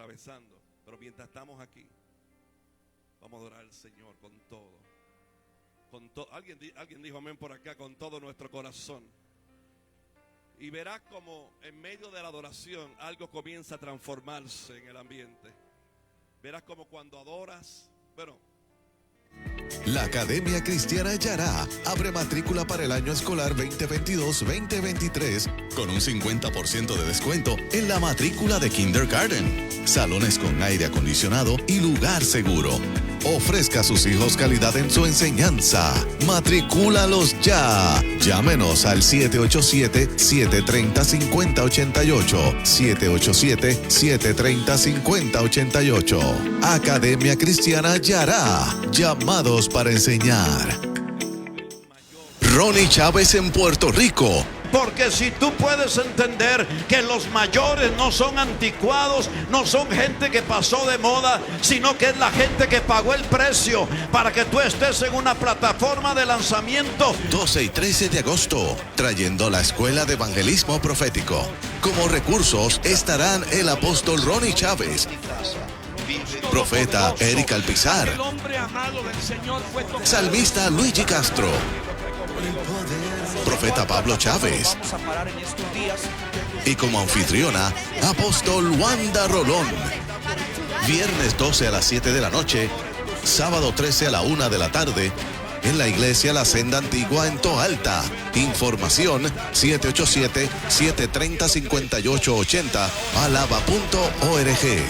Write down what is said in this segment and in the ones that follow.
atravesando. Pero mientras estamos aquí, vamos a adorar al Señor con todo. Alguien dijo amén por acá, con todo nuestro corazón. Y verás como en medio de la adoración algo comienza a transformarse en el ambiente. Verás como cuando adoras, La Academia Cristiana Yará abre matrícula para el año escolar 2022-2023 con un 50% de descuento en la matrícula de kindergarten, salones con aire acondicionado y lugar seguro. Ofrezca a sus hijos calidad en su enseñanza. Matricúlalos ya. Llámenos al 787-730-5088. 787-730-5088. Academia Cristiana Yará. Llamados para enseñar. Ronnie Chávez en Puerto Rico. Porque si tú puedes entender que los mayores no son anticuados, no son gente que pasó de moda, sino que es la gente que pagó el precio para que tú estés en una plataforma de lanzamiento. 12 y 13 de agosto, trayendo la Escuela de Evangelismo Profético. Como recursos estarán el apóstol Ronnie Chávez, profeta Eric Alpizar, salmista Luigi Castro, profeta Pablo Chávez y como anfitriona, apóstol Wanda Rolón. Viernes 12 a las 7 de la noche, sábado 13 a la 1 de la tarde, en la iglesia La Senda Antigua en Toalta. Información 787-730-5880, alaba.org.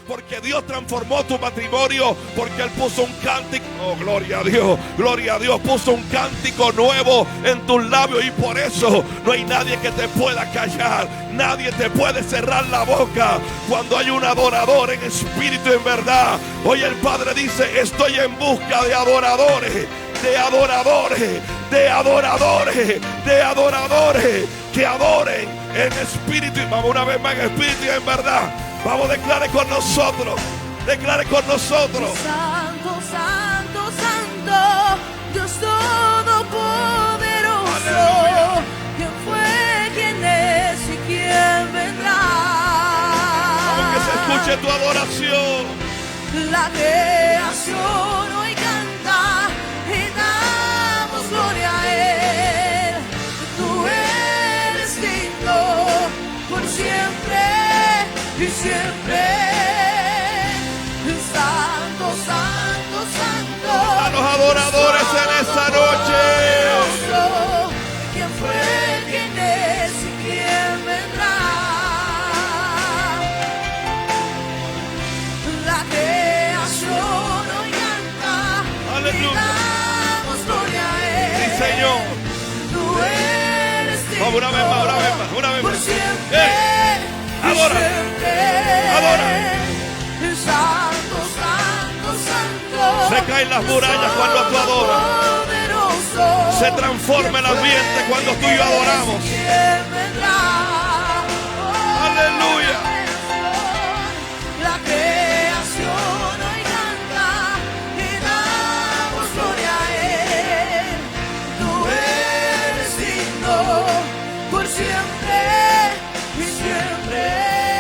Porque Dios transformó tu matrimonio, porque Él puso un cántico, oh, gloria a Dios, puso un cántico nuevo en tus labios, y por eso no hay nadie que te pueda callar, nadie te puede cerrar la boca cuando hay un adorador en espíritu y en verdad. Hoy el Padre dice: estoy en busca de adoradores, de adoradores, de adoradores, de adoradores que adoren en espíritu, y vamos una vez más, en espíritu y en verdad. Vamos, declare con nosotros. Declare con nosotros. Santo, santo, santo, Dios todopoderoso. Aleluya. ¿Quién fue, quién es y quién vendrá? Vamos, que se escuche tu adoración. La creación hoy canta y damos gloria a Él. Tú eres digno por siempre y siempre. Santo, santo, santo, A los adoradores en esta noche. ¿Quién fue, quién es y quién vendrá? La creación hoy canta. Aleluya. Y damos gloria a Él. Sí, Señor. Tú eres digno. Vamos, una vez más, una vez por más. siempre. Adora. Adora. Santo, santo, santo. Se caen las murallas cuando tú adoras. Poderoso. Se transforma el ambiente cuando tú y yo adoramos. Aleluya. La creación hoy canta y damos gloria a Él. Tú eres digno por siempre y siempre.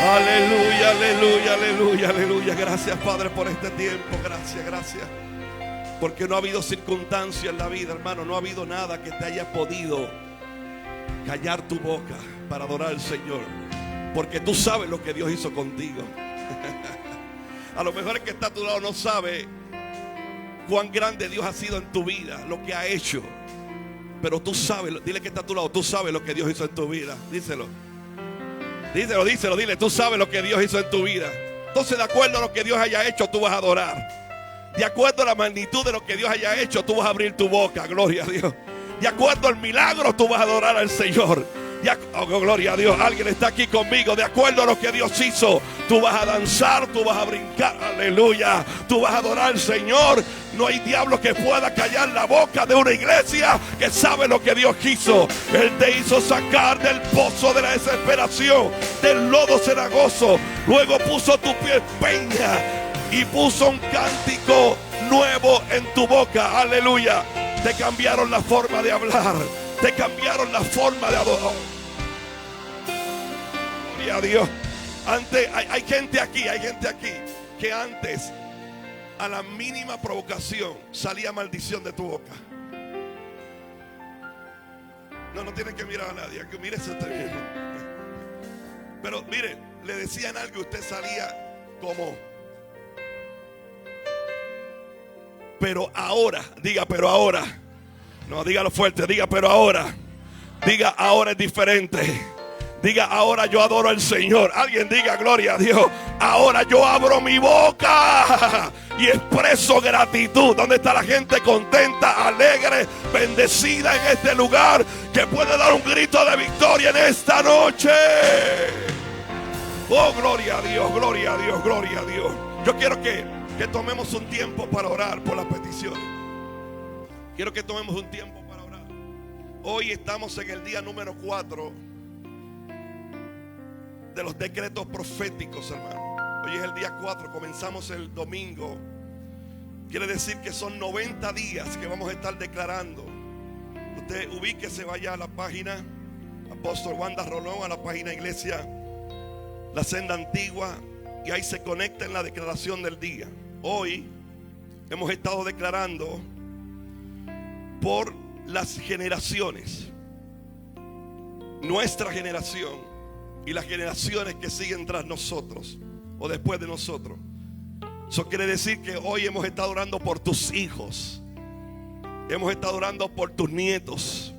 Aleluya, aleluya, aleluya, aleluya. Gracias, Padre, por este tiempo. Gracias. Porque no ha habido circunstancia en la vida, hermano. No ha habido nada que te haya podido callar tu boca para adorar al Señor. Porque tú sabes lo que Dios hizo contigo. A lo mejor el que está a tu lado no sabe cuán grande Dios ha sido en tu vida, lo que ha hecho. Pero tú sabes, dile que está a tu lado, tú sabes lo que Dios hizo en tu vida. Díselo. Dile, tú sabes lo que Dios hizo en tu vida. Entonces, de acuerdo a lo que Dios haya hecho, tú vas a adorar. De acuerdo a la magnitud de lo que Dios haya hecho, tú vas a abrir tu boca, gloria a Dios. De acuerdo al milagro, tú vas a adorar al Señor. Oh, gloria a Dios. Alguien está aquí conmigo. De acuerdo a lo que Dios hizo, tú vas a danzar, tú vas a brincar. Aleluya. Tú vas a adorar al Señor. No hay diablo que pueda callar la boca de una iglesia que sabe lo que Dios quiso. Él te hizo sacar del pozo de la desesperación, del lodo cenagoso. Luego puso tu pie en peña y puso un cántico nuevo en tu boca. Aleluya. Te cambiaron la forma de hablar. Te cambiaron la forma de adorar. Gloria a Dios. Antes, hay gente aquí que antes, a la mínima provocación, salía maldición de tu boca. No tienen que mirar a nadie, que mírese usted mismo. Pero mire, le decían algo y usted salía como. Pero ahora, diga, pero ahora. No, dígalo fuerte, diga, pero ahora. Diga, ahora es diferente. Diga, ahora yo adoro al Señor. Alguien diga, gloria a Dios. Ahora yo abro mi boca y expreso gratitud. ¿Dónde está la gente contenta, alegre, bendecida en este lugar, que puede dar un grito de victoria en esta noche? Oh, gloria a Dios, gloria a Dios, gloria a Dios. Yo quiero que tomemos un tiempo para orar por las peticiones. Quiero que tomemos un tiempo para orar. Hoy estamos en el día número 4 de los decretos proféticos, hermano. Hoy es el día 4, comenzamos el domingo. Quiere decir que son 90 días que vamos a estar declarando. Usted ubíquese, vaya a la página Apóstol Wanda Rolón, a la página Iglesia La Senda Antigua, y ahí se conecta en la declaración del día. Hoy hemos estado declarando por las generaciones, nuestra generación y las generaciones que siguen tras nosotros o después de nosotros. Eso quiere decir que hoy hemos estado orando por tus hijos, hemos estado orando por tus nietos.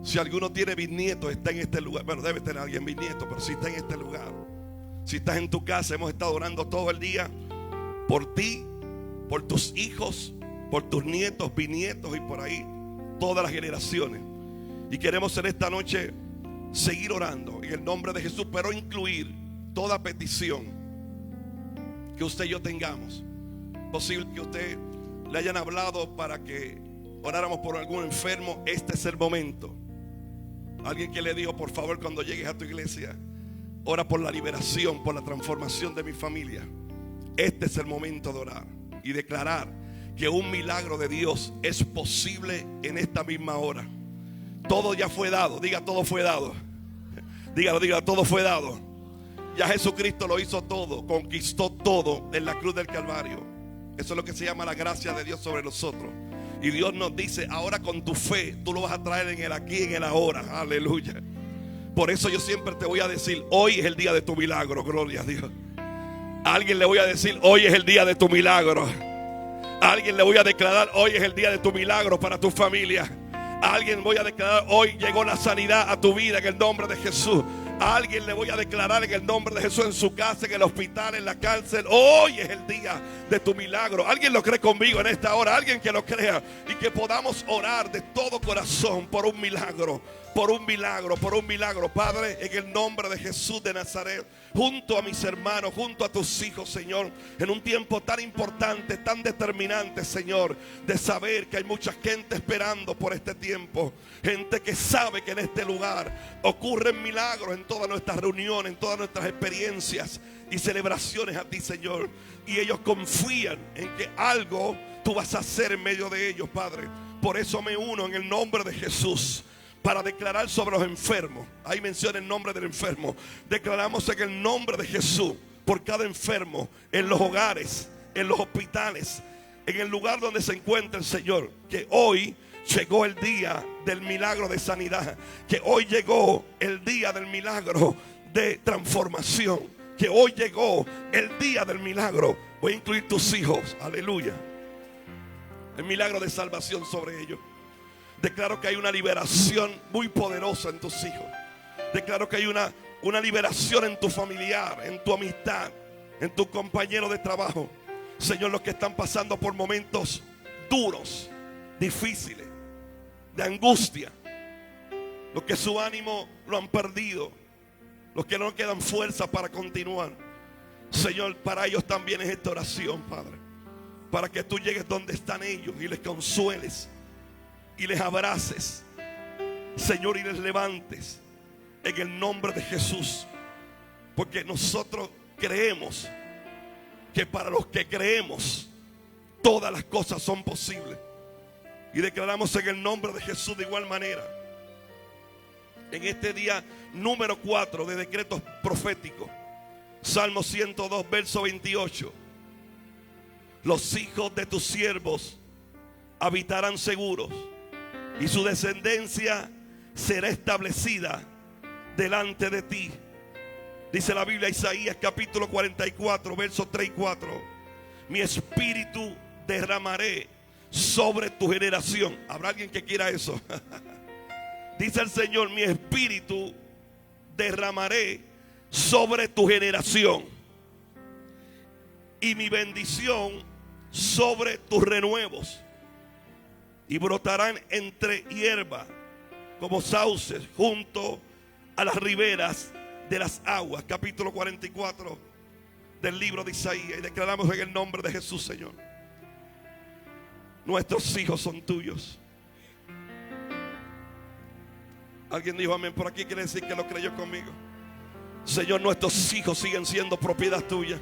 Si alguno tiene bisnietos, está en este lugar. Bueno, debe tener alguien bisnieto, pero si está en este lugar, si estás en tu casa, hemos estado orando todo el día por ti, por tus hijos, por tus nietos, bisnietos y por ahí todas las generaciones. Y queremos en esta noche seguir orando en el nombre de Jesús, pero incluir toda petición que usted y yo tengamos. Posible que usted le hayan hablado para que oráramos por algún enfermo. Este es el momento. Alguien que le dijo, por favor, cuando llegues a tu iglesia, ora por la liberación, por la transformación de mi familia. Este es el momento de orar y declarar que un milagro de Dios es posible en esta misma hora. Todo ya fue dado. Diga, todo fue dado. Diga, todo fue dado. Ya Jesucristo lo hizo todo, conquistó todo en la cruz del Calvario. Eso es lo que se llama la gracia de Dios sobre nosotros. Y Dios nos dice, ahora con tu fe tú lo vas a traer en el aquí, en el ahora. Aleluya. Por eso yo siempre te voy a decir, hoy es el día de tu milagro. Gloria a Dios. A alguien le voy a decir, hoy es el día de tu milagro. A alguien le voy a declarar, hoy es el día de tu milagro para tu familia. A alguien voy a declarar, hoy llegó la sanidad a tu vida en el nombre de Jesús. A alguien le voy a declarar en el nombre de Jesús, en su casa, en el hospital, en la cárcel, hoy es el día de tu milagro. ¿Alguien lo cree conmigo en esta hora? Alguien que lo crea y que podamos orar de todo corazón por un milagro. Por un milagro, por un milagro. Padre, en el nombre de Jesús de Nazaret, junto a mis hermanos, junto a tus hijos, Señor, en un tiempo tan importante, tan determinante, Señor, de saber que hay mucha gente esperando por este tiempo. Gente que sabe que en este lugar ocurren milagros en todas nuestras reuniones, en todas nuestras experiencias y celebraciones a ti, Señor. Y ellos confían en que algo tú vas a hacer en medio de ellos, Padre. Por eso me uno en el nombre de Jesús para declarar sobre los enfermos. Ahí menciona el nombre del enfermo. Declaramos en el nombre de Jesús por cada enfermo, en los hogares, en los hospitales, en el lugar donde se encuentra el Señor, que hoy llegó el día del milagro de sanidad, que hoy llegó el día del milagro de transformación, que hoy llegó el día del milagro. Voy a incluir tus hijos, aleluya, el milagro de salvación sobre ellos. Declaro que hay una liberación muy poderosa en tus hijos. Declaro que hay una liberación en tu familiar, en tu amistad, en tu compañero de trabajo. Señor, los que están pasando por momentos duros, difíciles, de angustia, los que su ánimo lo han perdido, los que no quedan fuerza para continuar. Señor, para ellos también es esta oración, Padre, para que tú llegues donde están ellos y les consueles y les abraces, Señor, y les levantes en el nombre de Jesús. Porque nosotros creemos que para los que creemos todas las cosas son posibles. Y declaramos en el nombre de Jesús de igual manera, en este día número 4 de decretos proféticos, Salmo 102, verso 28. Los hijos de tus siervos habitarán seguros, y su descendencia será establecida delante de ti. Dice la Biblia, Isaías capítulo 44, versos 3 y 4. Mi espíritu derramaré sobre tu generación. ¿Habrá alguien que quiera eso? Dice el Señor, mi espíritu derramaré sobre tu generación, y mi bendición sobre tus renuevos. Y brotarán entre hierba como sauces junto a las riberas de las aguas. Capítulo 44 del libro de Isaías. Y declaramos en el nombre de Jesús, Señor, nuestros hijos son tuyos. Alguien dijo amén por aquí, quiere decir que lo creyó conmigo. Señor, nuestros hijos siguen siendo propiedad tuya.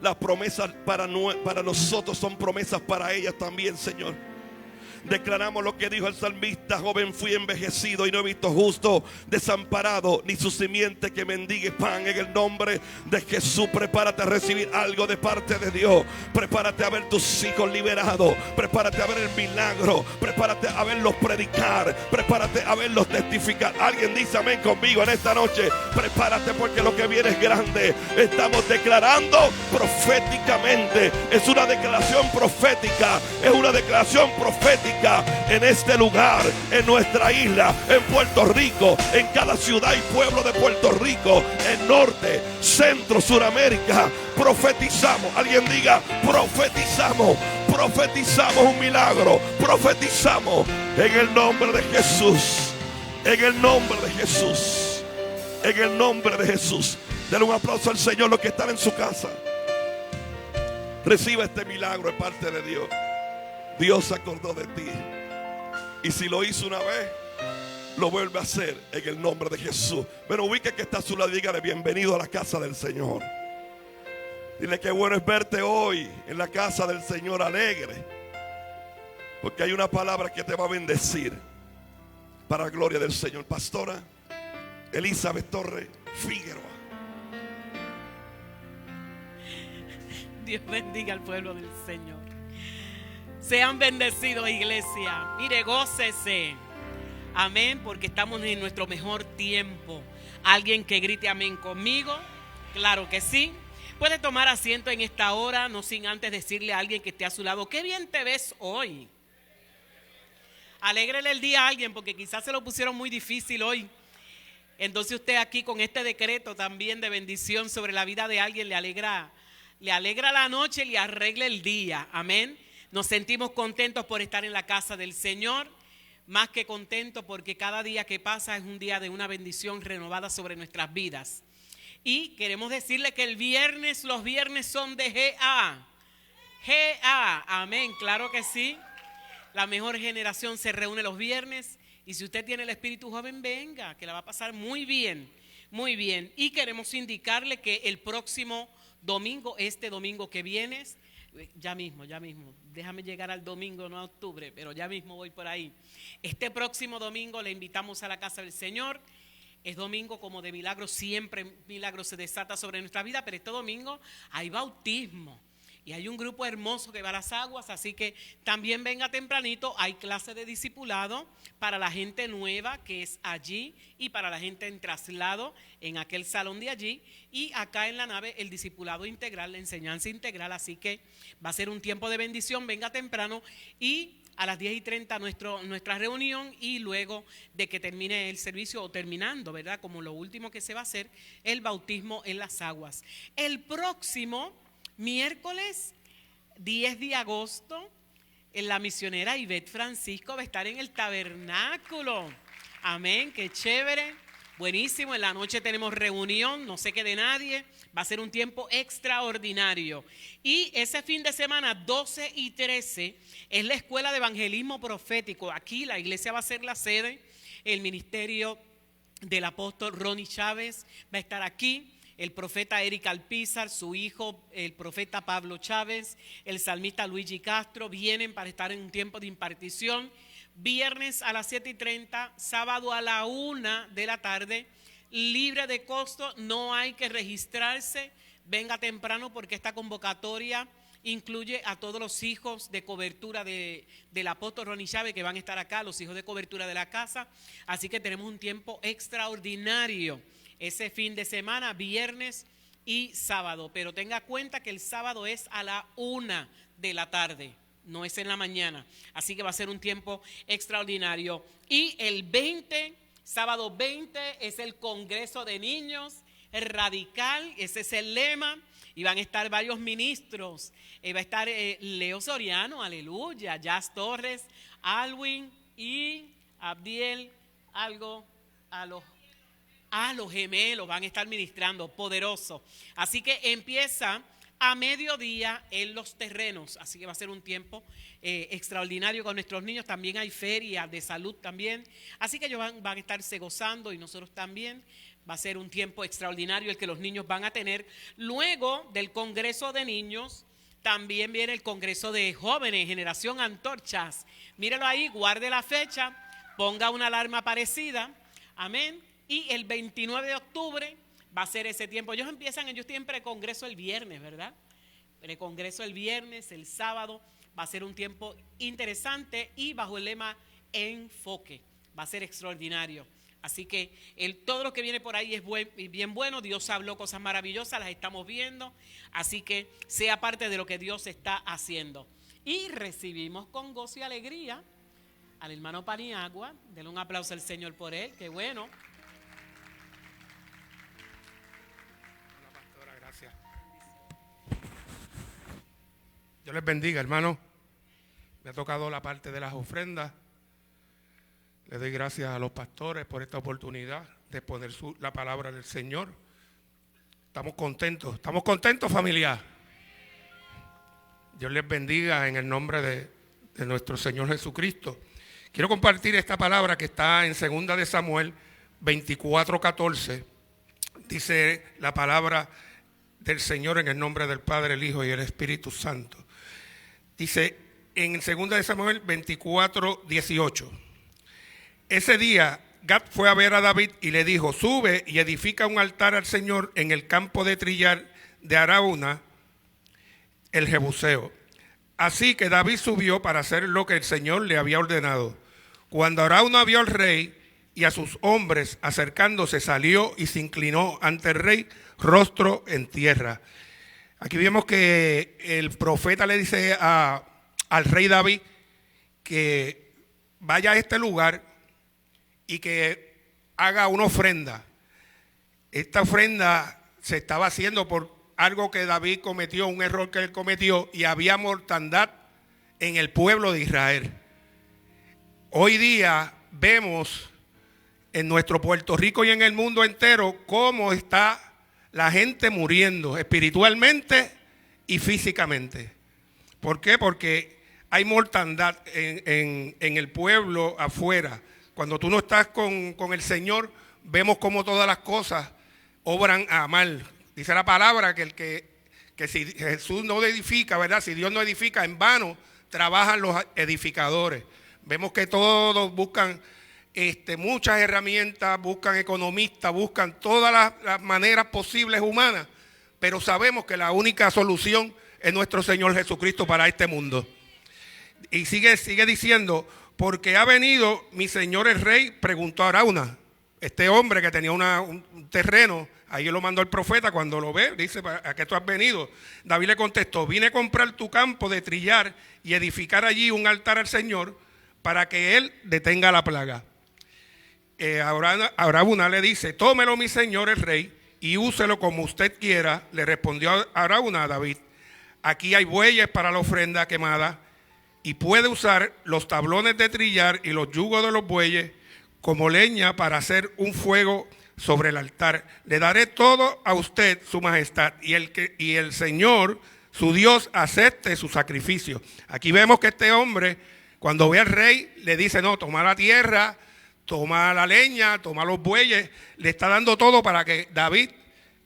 Las promesas para nosotros son promesas para ellas también, Señor. Declaramos lo que dijo el salmista: joven fui envejecido y no he visto justo desamparado, ni su simiente que mendigue pan. En el nombre de Jesús, prepárate a recibir algo de parte de Dios. Prepárate a ver tus hijos liberados. Prepárate a ver el milagro. Prepárate a verlos predicar. Prepárate a verlos testificar. Alguien dice amén conmigo en esta noche. Prepárate, porque lo que viene es grande. Estamos declarando proféticamente. Es una declaración profética. Es una declaración profética en este lugar, en nuestra isla, en Puerto Rico, en cada ciudad y pueblo de Puerto Rico, en norte, centro, Suramérica. Profetizamos. Alguien diga profetizamos. Profetizamos un milagro. Profetizamos en el nombre de Jesús. En el nombre de Jesús. En el nombre de Jesús. Denle un aplauso al Señor, los que están en su casa. Reciba este milagro de parte de Dios. Dios se acordó de ti, y si lo hizo una vez, lo vuelve a hacer en el nombre de Jesús. Pero ubique que está a su lado y dígale: bienvenido a la casa del Señor. Dile que bueno es verte hoy en la casa del Señor alegre, porque hay una palabra que te va a bendecir para la gloria del Señor. Pastora Elizabeth Torres Figueroa. Dios bendiga al pueblo del Señor. Sean bendecidos, iglesia. Mire, gócese. Amén, porque estamos en nuestro mejor tiempo. Alguien que grite amén conmigo. Claro que sí. Puede tomar asiento en esta hora, no sin antes decirle a alguien que esté a su lado: qué bien te ves hoy. Alégrele el día a alguien, porque quizás se lo pusieron muy difícil hoy. Entonces usted aquí con este decreto también de bendición sobre la vida de alguien le alegra la noche, le arregla el día. Amén. Nos sentimos contentos por estar en la casa del Señor, más que contentos porque cada día que pasa es un día de una bendición renovada sobre nuestras vidas. Y queremos decirle que los viernes son de GA. Amén, claro que sí. La mejor generación se reúne los viernes, y si usted tiene el espíritu joven, venga, que la va a pasar muy bien, muy bien. Y queremos indicarle que el próximo domingo, este domingo que viene, ya mismo, déjame llegar al domingo, no a octubre, pero ya mismo voy por ahí. Este próximo domingo le invitamos a la casa del Señor. Es domingo como de milagros, siempre milagro se desata sobre nuestra vida, pero este domingo hay bautismo y hay un grupo hermoso que va a las aguas, así que también venga tempranito. Hay clase de discipulado para la gente nueva que es allí, y para la gente en traslado en aquel salón de allí, y acá en la nave el discipulado integral, la enseñanza integral. Así que va a ser un tiempo de bendición. Venga temprano, y a las 10:30 nuestra reunión, y luego de que termine el servicio, o terminando, ¿verdad? Como lo último que se va a hacer, el bautismo en las aguas. El próximo miércoles 10 de agosto, en la misionera Ivette Francisco va a estar en el tabernáculo. Amén, qué chévere. Buenísimo, en la noche tenemos reunión, no se quede nadie, va a ser un tiempo extraordinario. Y ese fin de semana, 12 y 13, es la escuela de evangelismo profético. Aquí la iglesia va a ser la sede, el ministerio del apóstol Ronnie Chávez va a estar aquí. El profeta Eric Alpizar, su hijo, el profeta Pablo Chávez, el salmista Luigi Castro, vienen para estar en un tiempo de impartición. Viernes a las 7:30, sábado a la 1 de la tarde, libre de costo, no hay que registrarse, venga temprano porque esta convocatoria incluye a todos los hijos de cobertura del apóstol Ronnie Chávez que van a estar acá, los hijos de cobertura de la casa, así que tenemos un tiempo extraordinario ese fin de semana, viernes y sábado, pero tenga cuenta que el sábado es a la 1 de la tarde. No es en la mañana, así que va a ser un tiempo extraordinario. Y el 20, sábado 20, es el Congreso de Niños Radical, ese es el lema, y van a estar varios ministros. Va a estar Leo Soriano, aleluya, Jazz Torres, Alwin y Abdiel, algo a los gemelos van a estar ministrando, poderoso. Así que empieza a mediodía en los terrenos, así que va a ser un tiempo extraordinario con nuestros niños. También hay feria de salud también, así que ellos van a estarse gozando y nosotros también. Va a ser un tiempo extraordinario el que los niños van a tener. Luego del Congreso de Niños, también viene el Congreso de Jóvenes, Generación Antorchas. Míralo ahí, guarde la fecha, ponga una alarma parecida, amén. Y el 29 de octubre va a ser ese tiempo. Ellos estoy en precongreso el viernes, ¿verdad? Precongreso el viernes, el sábado. Va a ser un tiempo interesante y bajo el lema enfoque. Va a ser extraordinario. Así que todo lo que viene por ahí es bien bueno. Dios habló cosas maravillosas, las estamos viendo. Así que sea parte de lo que Dios está haciendo. Y recibimos con gozo y alegría al hermano Paniagua. Denle un aplauso al Señor por él, qué bueno. Gracias. Dios les bendiga, hermano. Me ha tocado la parte de las ofrendas. Le doy gracias a los pastores por esta oportunidad de poner la palabra del Señor. Estamos contentos familia. Dios les bendiga en el nombre de nuestro Señor Jesucristo. Quiero compartir esta palabra que está en 2 de Samuel 24:14. Dice la palabra del Señor en el nombre del Padre, el Hijo y el Espíritu Santo. Dice en 2 de Samuel 24:18. Ese día Gad fue a ver a David y le dijo: sube y edifica un altar al Señor en el campo de trillar de Arauna, el Jebuseo. Así que David subió para hacer lo que el Señor le había ordenado. Cuando Arauna vio al rey y a sus hombres acercándose, salió y se inclinó ante el rey, rostro en tierra. Aquí vemos que el profeta le dice al rey David que vaya a este lugar y que haga una ofrenda. Esta ofrenda se estaba haciendo por algo que David cometió, un error que él cometió, y había mortandad en el pueblo de Israel. Hoy día vemos en nuestro Puerto Rico y en el mundo entero cómo está la gente muriendo espiritualmente y físicamente. ¿Por qué? Porque hay mortandad en el pueblo afuera. Cuando tú no estás con el Señor, vemos cómo todas las cosas obran a mal. Dice la palabra que si Jesús no edifica, ¿verdad? Si Dios no edifica, en vano trabajan los edificadores. Vemos que todos buscan muchas herramientas, buscan economistas, buscan todas las maneras posibles humanas, pero sabemos que la única solución es nuestro Señor Jesucristo para este mundo. Y sigue diciendo: porque ha venido mi señor el rey, preguntó a Arauna. Este hombre que tenía un terreno, ahí lo mandó el profeta. Cuando lo ve, dice: ¿a qué tú has venido? David le contestó: vine a comprar tu campo de trillar y edificar allí un altar al Señor para que él detenga la plaga. Arauna le dice: tómelo mi señor el rey y úselo como usted quiera. Le respondió Arauna a David: aquí hay bueyes para la ofrenda quemada, y puede usar los tablones de trillar y los yugos de los bueyes como leña para hacer un fuego sobre el altar. Le daré todo a usted, su majestad, y el Señor, su Dios, acepte su sacrificio. Aquí vemos que este hombre, cuando ve al rey, le dice, no, toma la tierra, toma la leña, toma los bueyes, le está dando todo para que David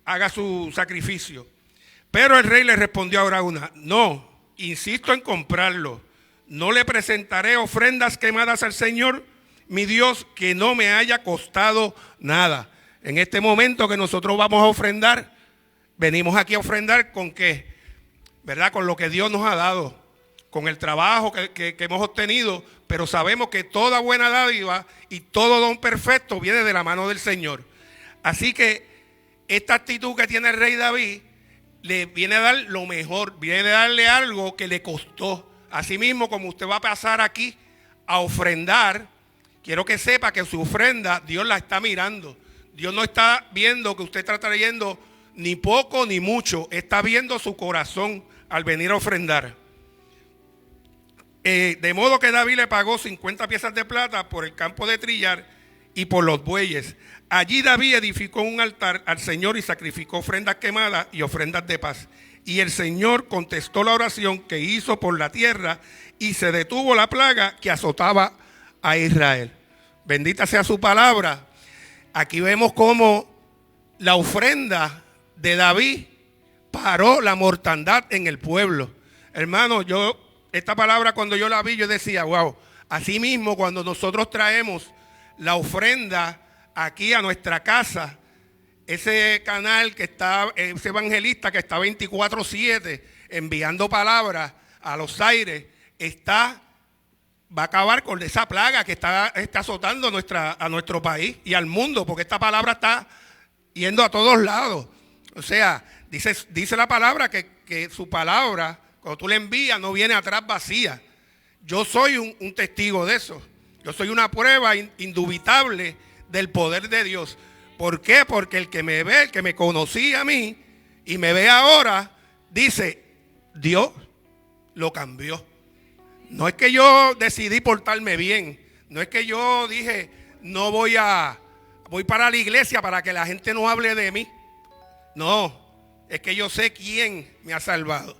haga su sacrificio. Pero el rey le respondió a Araúna, no, insisto en comprarlo, no le presentaré ofrendas quemadas al Señor, mi Dios, que no me haya costado nada. En este momento que nosotros vamos a ofrendar, venimos aquí a ofrendar ¿con qué? ¿Verdad? Con lo que Dios nos ha dado, con el trabajo que hemos obtenido, pero sabemos que toda buena dádiva y todo don perfecto viene de la mano del Señor. Así que esta actitud que tiene el rey David le viene a dar lo mejor, viene a darle algo que le costó. Asimismo, como usted va a pasar aquí a ofrendar, quiero que sepa que su ofrenda Dios la está mirando. Dios no está viendo que usted está trayendo ni poco ni mucho, está viendo su corazón al venir a ofrendar. De modo que David le pagó 50 piezas de plata por el campo de trillar y por los bueyes. Allí David edificó un altar al Señor y sacrificó ofrendas quemadas y ofrendas de paz. Y el Señor contestó la oración que hizo por la tierra y se detuvo la plaga que azotaba a Israel. Bendita sea su palabra. Aquí vemos cómo la ofrenda de David paró la mortandad en el pueblo. Hermano, esta palabra cuando yo la vi, yo decía, wow, así mismo cuando nosotros traemos la ofrenda aquí a nuestra casa, ese canal que está, ese evangelista que está 24/7 enviando palabras a los aires, va a acabar con esa plaga que está azotando a nuestro país y al mundo, porque esta palabra está yendo a todos lados. O sea, dice la palabra que su palabra, cuando tú le envías, no viene atrás vacía. Yo soy un testigo de eso. Yo soy una prueba indubitable del poder de Dios. ¿Por qué? Porque el que me ve, el que me conocía a mí y me ve ahora, dice, Dios lo cambió. No es que yo decidí portarme bien. No es que yo dije, voy para la iglesia para que la gente no hable de mí. No, es que yo sé quién me ha salvado.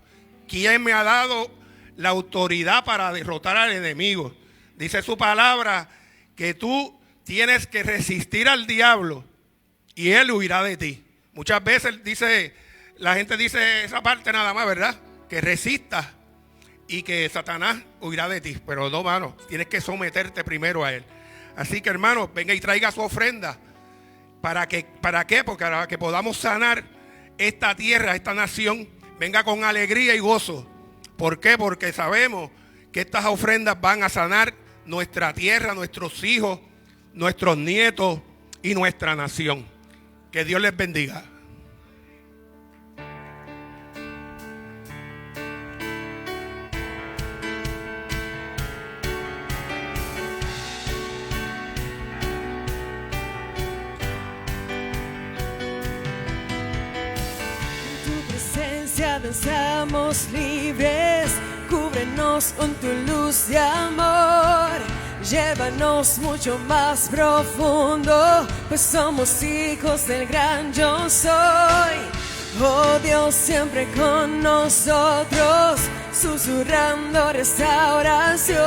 Quién me ha dado la autoridad para derrotar al enemigo. Dice su palabra que tú tienes que resistir al diablo y él huirá de ti. Muchas veces la gente dice esa parte nada más, ¿verdad? Que resistas y que Satanás huirá de ti. Pero no, hermano, tienes que someterte primero a él. Así que, hermano, venga y traiga su ofrenda. ¿Para qué? Porque para que podamos sanar esta tierra, esta nación, venga con alegría y gozo. ¿Por qué? Porque sabemos que estas ofrendas van a sanar nuestra tierra, nuestros hijos, nuestros nietos y nuestra nación. Que Dios les bendiga. Danzamos libres, cúbrenos con tu luz de amor, llévanos mucho más profundo, pues somos hijos del gran yo soy. Oh Dios, siempre con nosotros, susurrando restauración,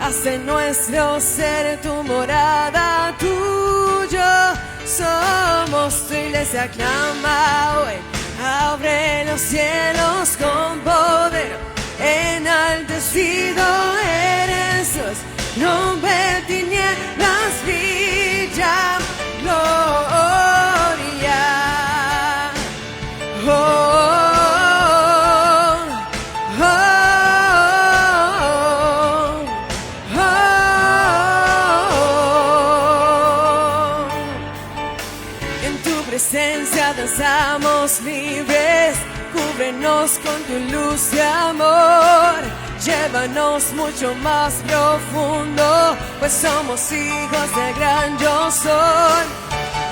hace nuestro ser tu morada, tuyo somos, tu iglesia clama hoy. Abre los cielos con poder, enaltecido eres Dios, rompe tinieblas, brilla gloria. Oh, oh, oh, oh, oh. En tu presencia danzamos libres, cúbrenos con tu luz de amor, llévanos mucho más profundo, pues somos hijos del gran yo soy.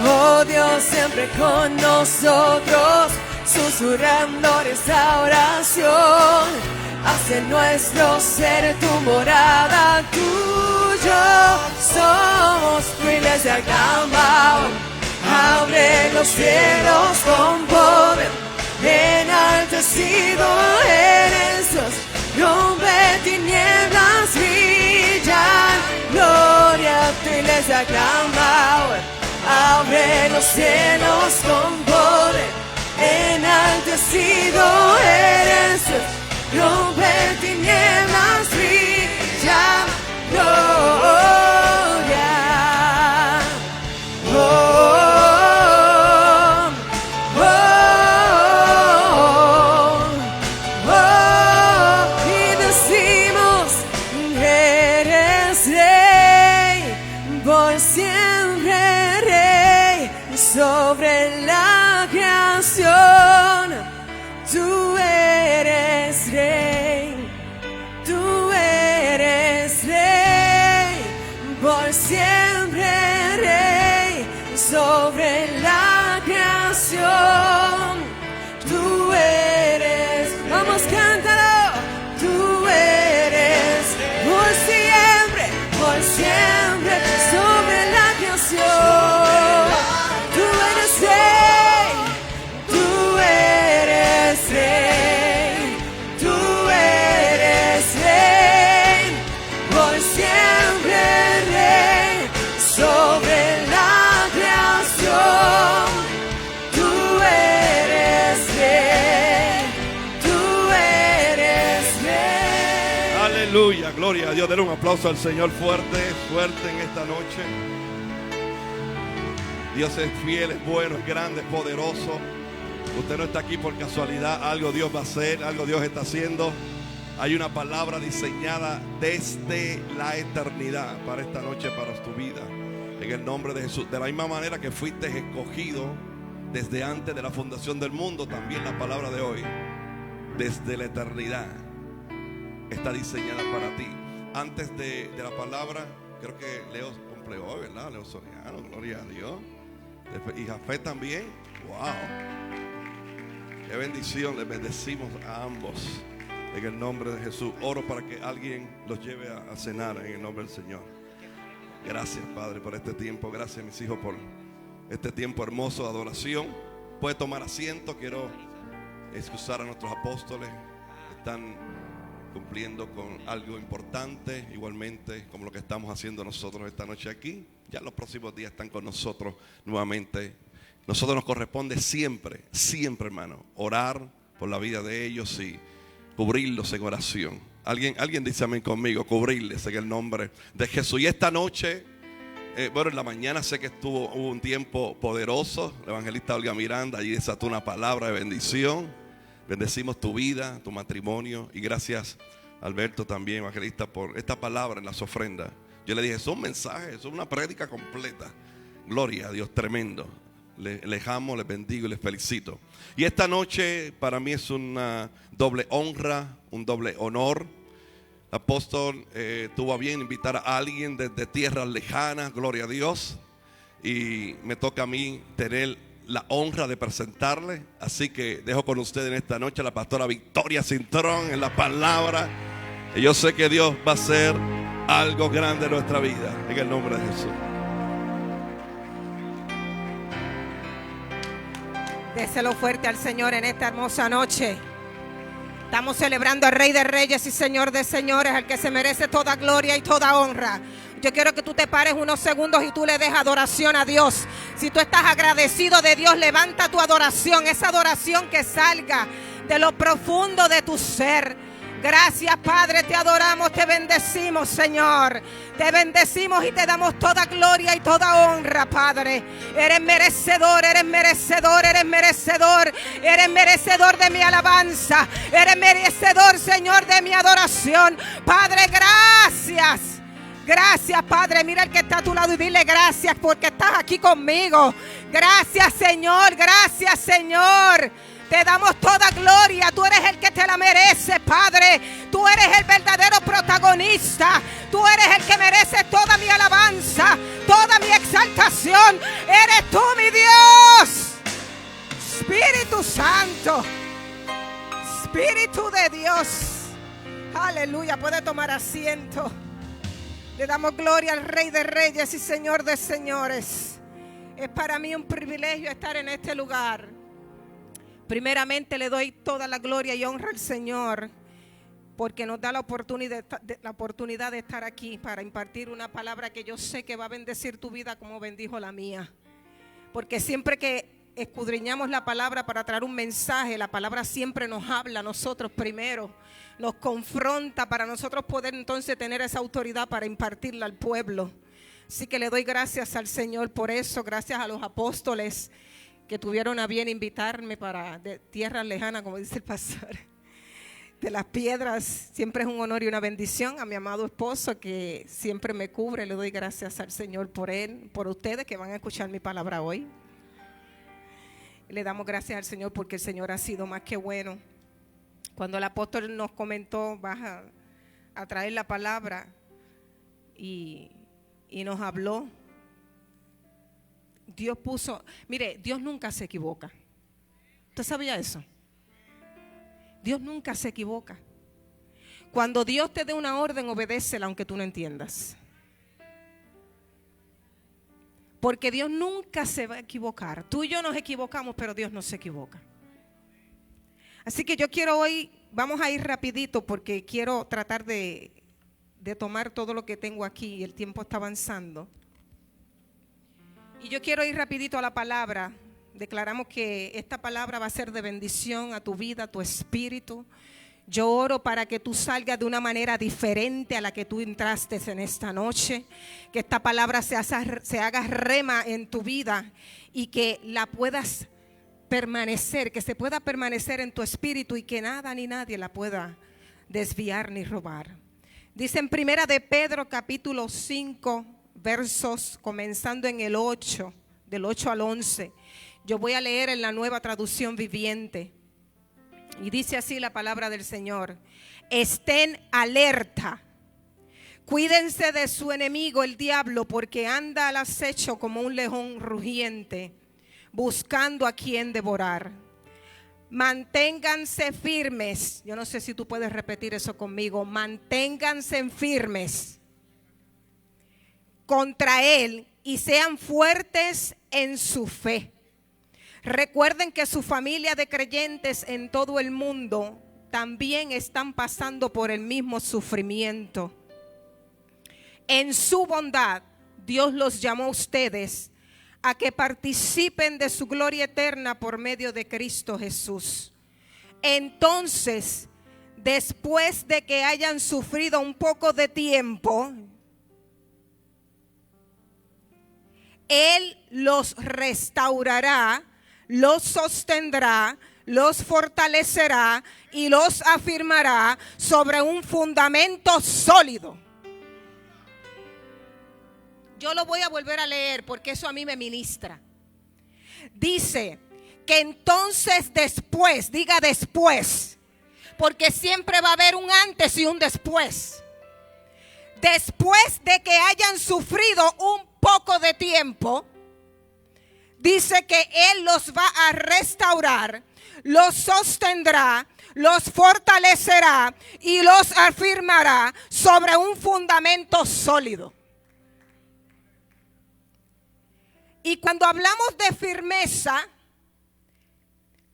Oh Dios, siempre con nosotros, susurrando restauración, hace nuestro ser tu morada, tuyo somos. se aclaman. Abre los cielos con poder, enaltecido eres Dios. Rompe tinieblas, brillan, gloria a ti les aclama. Abre los cielos con poder, enaltecido eres Dios. Rompe tinieblas, brillan, gloria. Sobre la creación, tú eres rey, tú eres rey, por siempre rey, sobre la creación, tú eres, vamos cántalo, tú eres, por siempre, sobre la creación. Aleluya, gloria a Dios. Denle un aplauso al Señor fuerte en esta noche. Dios es fiel, es bueno, es grande, es poderoso. Usted no está aquí por casualidad. Algo Dios va a hacer, algo Dios está haciendo. Hay una palabra diseñada desde la eternidad para esta noche, para tu vida. En el nombre de Jesús. De la misma manera que fuiste escogido desde antes de la fundación del mundo, también la palabra de hoy, desde la eternidad, está diseñada para ti. Antes de la palabra, creo que Leo cumple hoy, ¿verdad? Leo Soriano, gloria a Dios. Y Jafé también. Wow. Qué bendición. Les bendecimos a ambos en el nombre de Jesús. Oro para que alguien los lleve a cenar en el nombre del Señor. Gracias, Padre, por este tiempo. Gracias, mis hijos, por este tiempo hermoso de adoración. Puede tomar asiento. Quiero excusar a nuestros apóstoles. Están cumpliendo con algo importante, igualmente como lo que estamos haciendo nosotros esta noche aquí. Ya los próximos días están con nosotros nuevamente. Nosotros nos corresponde siempre, hermano, orar por la vida de ellos y cubrirlos en oración. Alguien dice amén conmigo, cubrirles en el nombre de Jesús. Y esta noche, bueno, en la mañana sé que hubo un tiempo poderoso. La evangelista Olga Miranda allí desató una palabra de bendición. Bendecimos tu vida, tu matrimonio. Y gracias, Alberto, también, evangelista, por esta palabra en las ofrendas. Yo le dije, es un mensaje, es una prédica completa. Gloria a Dios, tremendo. Les amo, les bendigo y les felicito. Y esta noche para mí es una doble honra, un doble honor. El apóstol tuvo a bien invitar a alguien desde tierras lejanas, gloria a Dios. Y me toca a mí tener la honra de presentarle. Así que dejo con ustedes en esta noche a la pastora Victoria Cintrón en la palabra. Y yo sé que Dios va a hacer algo grande en nuestra vida, en el nombre de Jesús. Déselo fuerte al Señor en esta hermosa noche. Estamos celebrando al Rey de Reyes y Señor de Señores, al que se merece toda gloria y toda honra. Yo quiero que tú te pares unos segundos y tú le des adoración a Dios. Si tú estás agradecido de Dios, levanta tu adoración, esa adoración que salga de lo profundo de tu ser. Gracias, Padre, te adoramos, te bendecimos, Señor. Te bendecimos y te damos toda gloria y toda honra, Padre. Eres merecedor, eres merecedor, eres merecedor. Eres merecedor de mi alabanza. Eres merecedor, Señor, de mi adoración. Padre, gracias. Gracias, Padre. Mira el que está a tu lado y dile gracias porque estás aquí conmigo. Gracias, Señor. Gracias, Señor. Te damos toda gloria, tú eres el que te la merece, Padre. Tú eres el verdadero protagonista. Tú eres el que merece toda mi alabanza, toda mi exaltación. Eres tú, mi Dios. Espíritu Santo, Espíritu de Dios. Aleluya, puede tomar asiento. Le damos gloria al Rey de Reyes y Señor de Señores. Es para mí un privilegio estar en este lugar. Primeramente le doy toda la gloria y honra al Señor porque nos da la oportunidad de estar aquí para impartir una palabra que yo sé que va a bendecir tu vida como bendijo la mía. Porque siempre que escudriñamos la palabra para traer un mensaje, la palabra siempre nos habla a nosotros primero, nos confronta para nosotros poder entonces tener esa autoridad para impartirla al pueblo. Así que le doy gracias al Señor por eso, gracias a los apóstoles que tuvieron a bien invitarme para de tierras lejanas, como dice el pastor, de las piedras. Siempre es un honor y una bendición. A mi amado esposo que siempre me cubre, le doy gracias al Señor por él, por ustedes que van a escuchar mi palabra hoy. Le damos gracias al Señor porque el Señor ha sido más que bueno. Cuando el apóstol nos comentó, vas a traer la palabra y nos habló, Dios puso, mire, Dios nunca se equivoca. ¿Usted sabía eso? Dios nunca se equivoca. Cuando Dios te dé una orden, obedécela aunque tú no entiendas. Porque Dios nunca se va a equivocar. Tú y yo nos equivocamos, pero Dios no se equivoca. Así que yo quiero hoy, vamos a ir rapidito porque quiero tratar de tomar todo lo que tengo aquí y el tiempo está avanzando. Y yo quiero ir rapidito a la palabra. Declaramos que esta palabra va a ser de bendición a tu vida, a tu espíritu. Yo oro para que tú salgas de una manera diferente a la que tú entraste en esta noche. Que esta palabra se haga rema en tu vida y que la puedas permanecer, que se pueda permanecer en tu espíritu y que nada ni nadie la pueda desviar ni robar. Dice en Primera de Pedro capítulo 5 versos comenzando en el 8, del 8 al 11. Yo voy a leer en la Nueva Traducción Viviente. Y dice así la palabra del Señor: estén alerta, cuídense de su enemigo el diablo, porque anda al acecho como un león rugiente, buscando a quien devorar. Manténganse firmes. Yo no sé si tú puedes repetir eso conmigo. Manténganse firmes contra él y sean fuertes en su fe. Recuerden que su familia de creyentes en todo el mundo también están pasando por el mismo sufrimiento. En su bondad, Dios los llamó a ustedes a que participen de su gloria eterna por medio de Cristo Jesús. Entonces, después de que hayan sufrido un poco de tiempo, Él los restaurará, los sostendrá, los fortalecerá y los afirmará sobre un fundamento sólido. Yo lo voy a volver a leer porque eso a mí me ministra. Dice que entonces después, diga después, porque siempre va a haber un antes y un después. Después de que hayan sufrido un poco de tiempo, dice que Él los va a restaurar, los sostendrá, los fortalecerá y los afirmará sobre un fundamento sólido. Y cuando hablamos de firmeza,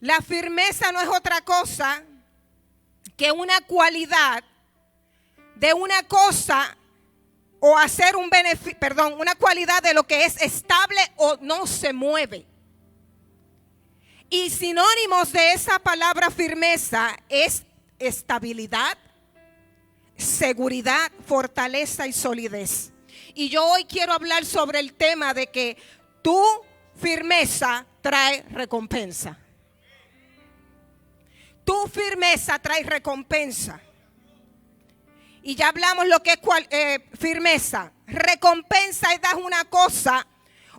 la firmeza no es otra cosa que una cualidad de una cosa o hacer un beneficio, una cualidad de lo que es estable o no se mueve. Y sinónimos de esa palabra firmeza es estabilidad, seguridad, fortaleza y solidez. Y yo hoy quiero hablar sobre el tema de que tu firmeza trae recompensa. Tu firmeza trae recompensa. Y ya hablamos lo que es firmeza. Recompensa es dar una cosa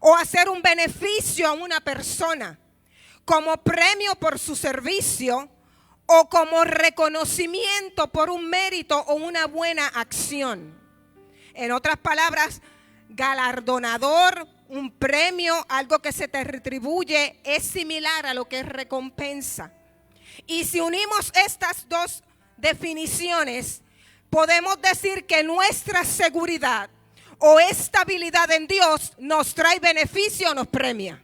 o hacer un beneficio a una persona como premio por su servicio o como reconocimiento por un mérito o una buena acción. En otras palabras, galardonador, un premio, algo que se te retribuye, es similar a lo que es recompensa. Y si unimos estas dos definiciones, podemos decir que nuestra seguridad o estabilidad en Dios nos trae beneficio o nos premia.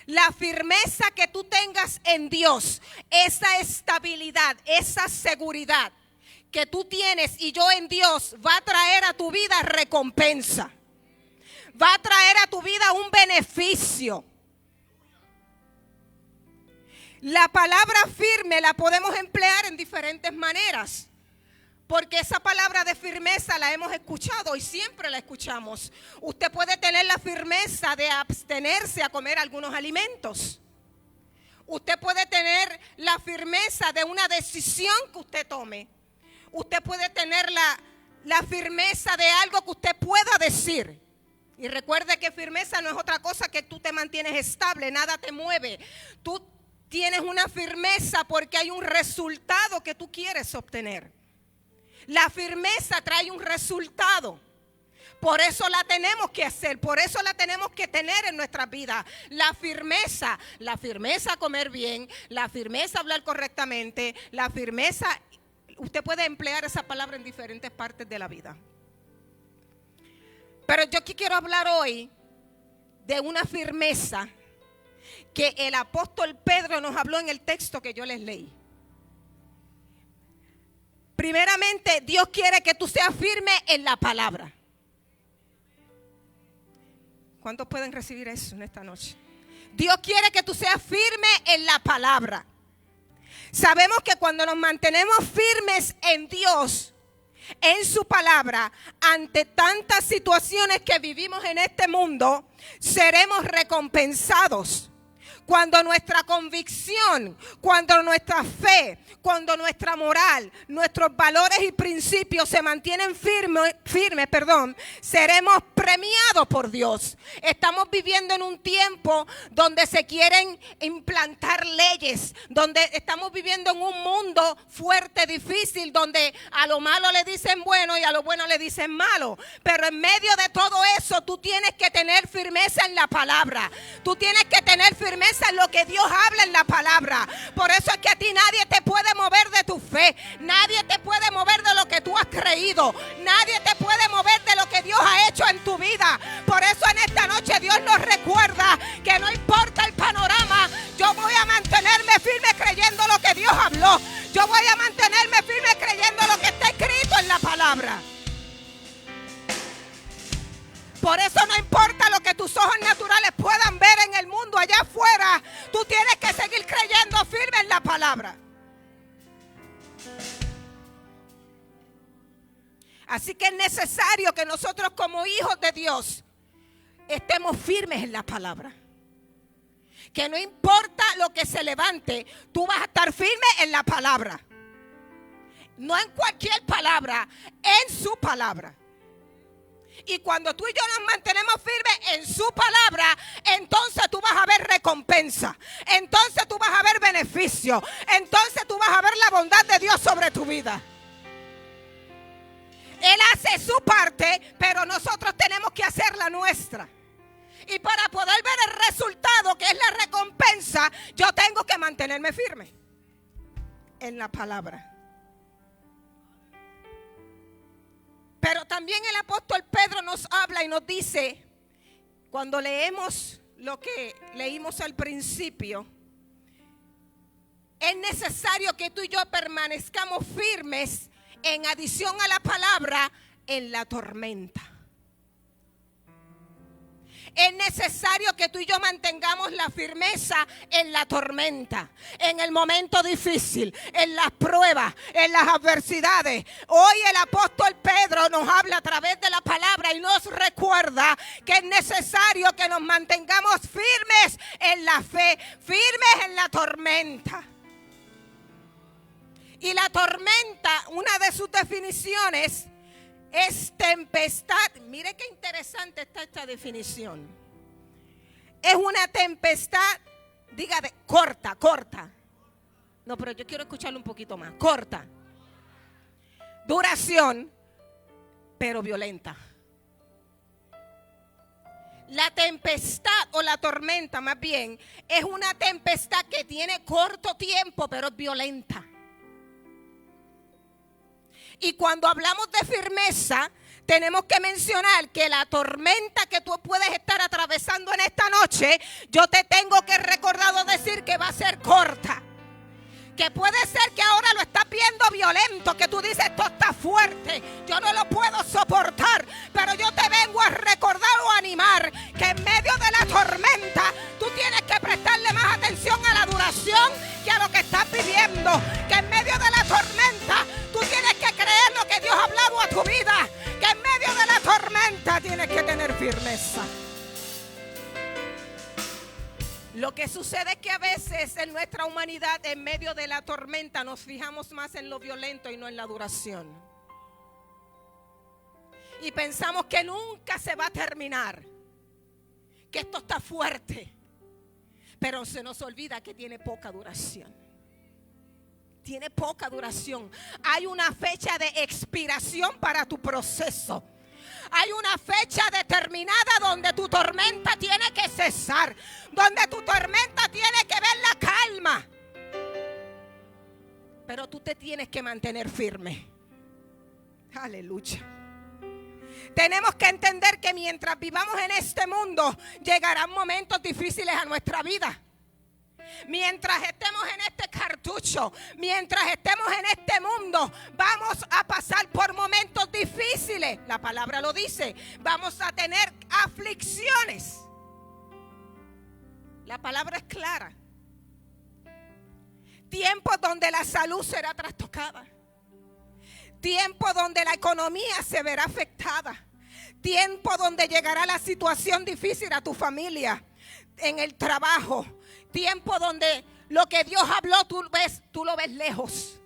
La firmeza que tú tengas en Dios, esa estabilidad, esa seguridad que tú tienes y yo en Dios, va a traer a tu vida recompensa. Va a traer a tu vida un beneficio. La palabra firme la podemos emplear en diferentes maneras. Porque esa palabra de firmeza la hemos escuchado y siempre la escuchamos. Usted puede tener la firmeza de abstenerse a comer algunos alimentos. Usted puede tener la firmeza de una decisión que usted tome. Usted puede tener la firmeza de algo que usted pueda decir. Y recuerde que firmeza no es otra cosa que tú te mantienes estable, nada te mueve. Tú tienes una firmeza porque hay un resultado que tú quieres obtener. La firmeza trae un resultado. Por eso la tenemos que hacer, por eso la tenemos que tener en nuestras vidas. La firmeza a comer bien, la firmeza a hablar correctamente, la firmeza, usted puede emplear esa palabra en diferentes partes de la vida. Pero yo aquí quiero hablar hoy de una firmeza que el apóstol Pedro nos habló en el texto que yo les leí. Primeramente, Dios quiere que tú seas firme en la palabra. ¿Cuántos pueden recibir eso en esta noche? Dios quiere que tú seas firme en la palabra. Sabemos que cuando nos mantenemos firmes en Dios, en su palabra, ante tantas situaciones que vivimos en este mundo, seremos recompensados. Cuando nuestra convicción, cuando nuestra fe, cuando nuestra moral, nuestros valores y principios se mantienen firmes, seremos premiados por Dios. Estamos viviendo en un tiempo donde se quieren implantar leyes, donde estamos viviendo en un mundo fuerte, difícil, donde a lo malo le dicen bueno y a lo bueno le dicen malo. Pero en medio de todo eso, tú tienes que tener firmeza en la palabra. Tú tienes que tener firmeza en lo que Dios habla en la palabra. Por eso es que a ti nadie te puede mover de tu fe. Nadie te puede mover de lo que tú has creído. Nadie te puede mover de lo que Dios ha hecho en tu vida. Por eso en esta noche Dios nos recuerda que no importa el panorama, yo voy a mantenerme firme creyendo lo que Dios habló. Yo voy a mantenerme firme creyendo lo que está escrito en la palabra. Por eso no importa lo que tus ojos naturales puedan ver en el mundo allá afuera, tú tienes que seguir creyendo firme en la palabra. Así que es necesario que nosotros como hijos de Dios estemos firmes en la palabra. Que no importa lo que se levante, tú vas a estar firme en la palabra. No en cualquier palabra, en su palabra. Y cuando tú y yo nos mantenemos firmes en su palabra, entonces tú vas a ver recompensa. Entonces tú vas a ver beneficio. Entonces tú vas a ver la bondad de Dios sobre tu vida. Él hace su parte, pero nosotros tenemos que hacer la nuestra. Y para poder ver el resultado, que es la recompensa, yo tengo que mantenerme firme en la palabra. Pero también el apóstol Pedro nos habla y nos dice, cuando leemos lo que leímos al principio, es necesario que tú y yo permanezcamos firmes en adición a la palabra en la tormenta. Es necesario que tú y yo mantengamos la firmeza en la tormenta, en el momento difícil, en las pruebas, en las adversidades. Hoy el apóstol Pedro nos habla a través de la palabra y nos recuerda que es necesario que nos mantengamos firmes en la fe, firmes en la tormenta. Y la tormenta, una de sus definiciones es tempestad. Mire qué interesante está esta definición. Es una tempestad, diga corta. No, pero yo quiero escucharlo un poquito más. Corta. Duración, pero violenta. La tempestad o la tormenta más bien es una tempestad que tiene corto tiempo, pero es violenta. Y cuando hablamos de firmeza, tenemos que mencionar que la tormenta que tú puedes estar atravesando en esta noche, yo te tengo que recordar decir que va a ser corta. Que puede ser que ahora lo estás viendo violento, que tú dices, esto está fuerte, yo no lo puedo soportar, pero yo te vengo a recordar o animar que en medio de la tormenta tú tienes que prestarle más atención a la duración que a lo que estás viviendo, que en medio de la tormenta tú tienes que creer lo que Dios ha hablado a tu vida, que en medio de la tormenta tienes que tener firmeza. Lo que sucede es que a veces en nuestra humanidad, en medio de la tormenta, nos fijamos más en lo violento y no en la duración. Y pensamos que nunca se va a terminar, que esto está fuerte, pero se nos olvida que tiene poca duración. Tiene poca duración. Hay una fecha de expiración para tu proceso. Hay una fecha determinada donde tu tormenta tiene que cesar, donde tu tormenta tiene que ver la calma. Pero tú te tienes que mantener firme. Aleluya. Tenemos que entender que mientras vivamos en este mundo, llegarán momentos difíciles a nuestra vida. Mientras estemos en este cartucho, mientras estemos en este mundo, vamos a pasar por momentos difíciles. La palabra lo dice, vamos a tener aflicciones. La palabra es clara. Tiempos donde la salud será trastocada. Tiempo donde la economía se verá afectada. Tiempo donde llegará la situación difícil a tu familia, en el trabajo. Tiempo donde lo que Dios habló tú lo ves lejos.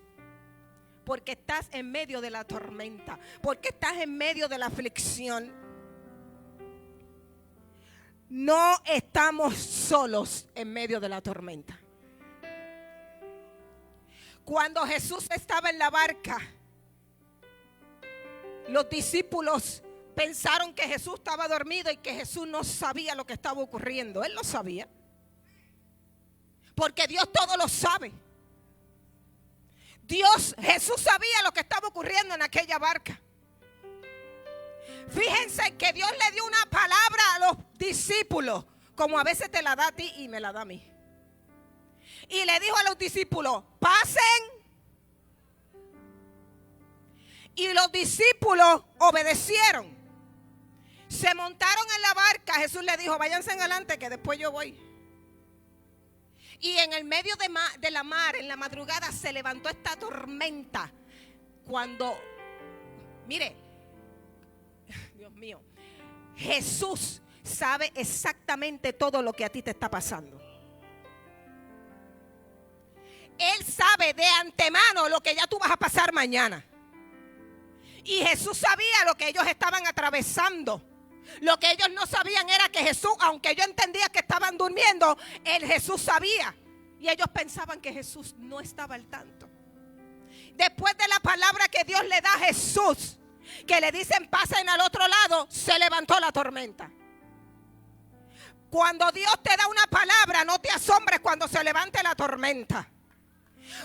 Porque estás en medio de la tormenta. Porque estás en medio de la aflicción. No estamos solos en medio de la tormenta. Cuando Jesús estaba en la barca, los discípulos pensaron que Jesús estaba dormido y que Jesús no sabía lo que estaba ocurriendo. Él lo sabía. Porque Dios todo lo sabe. Jesús sabía lo que estaba ocurriendo en aquella barca. Fíjense que Dios le dio una palabra a los discípulos, como a veces te la da a ti y me la da a mí. Y le dijo a los discípulos, pasen. Y los discípulos obedecieron. Se montaron en la barca. Jesús le dijo, váyanse en adelante que después yo voy. Y en el medio de la mar, en la madrugada, se levantó esta tormenta. Cuando, mire, Dios mío, Jesús sabe exactamente todo lo que a ti te está pasando. Él sabe de antemano lo que ya tú vas a pasar mañana. Y Jesús sabía lo que ellos estaban atravesando. Lo que ellos no sabían era que Jesús, aunque yo entendía que estaban durmiendo, Jesús sabía. Y ellos pensaban que Jesús no estaba al tanto. Después de la palabra que Dios le da a Jesús, que le dicen pasen al otro lado, se levantó la tormenta. Cuando Dios te da una palabra, no te asombres cuando se levante la tormenta.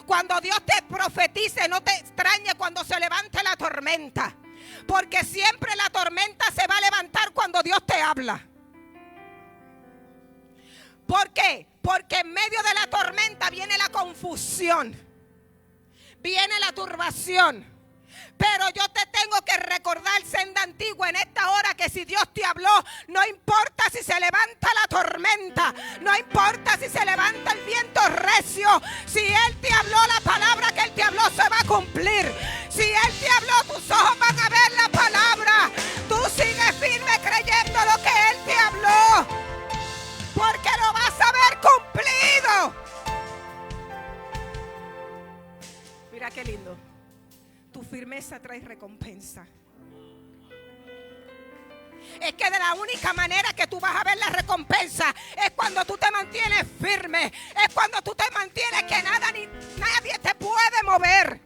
Cuando Dios te profetice, no te extrañe cuando se levante la tormenta. Porque siempre la tormenta se va a levantar cuando Dios te habla. ¿Por qué? Porque en medio de la tormenta viene la confusión, viene la turbación. Pero yo te tengo que recordar, senda antigua, en esta hora, que si Dios te habló, no importa si se levanta la tormenta, no importa si se levanta el viento recio, si Él te habló, la palabra que Él te habló se va a cumplir. Si Él te habló, tus ojos van a ver la palabra. Tú sigues firme creyendo lo que Él te habló, porque lo vas a ver cumplido. Mira qué lindo. Tu firmeza trae recompensa. Es que de la única manera que tú vas a ver la recompensa es cuando tú te mantienes firme. Es cuando tú te mantienes que nada ni nadie te puede mover.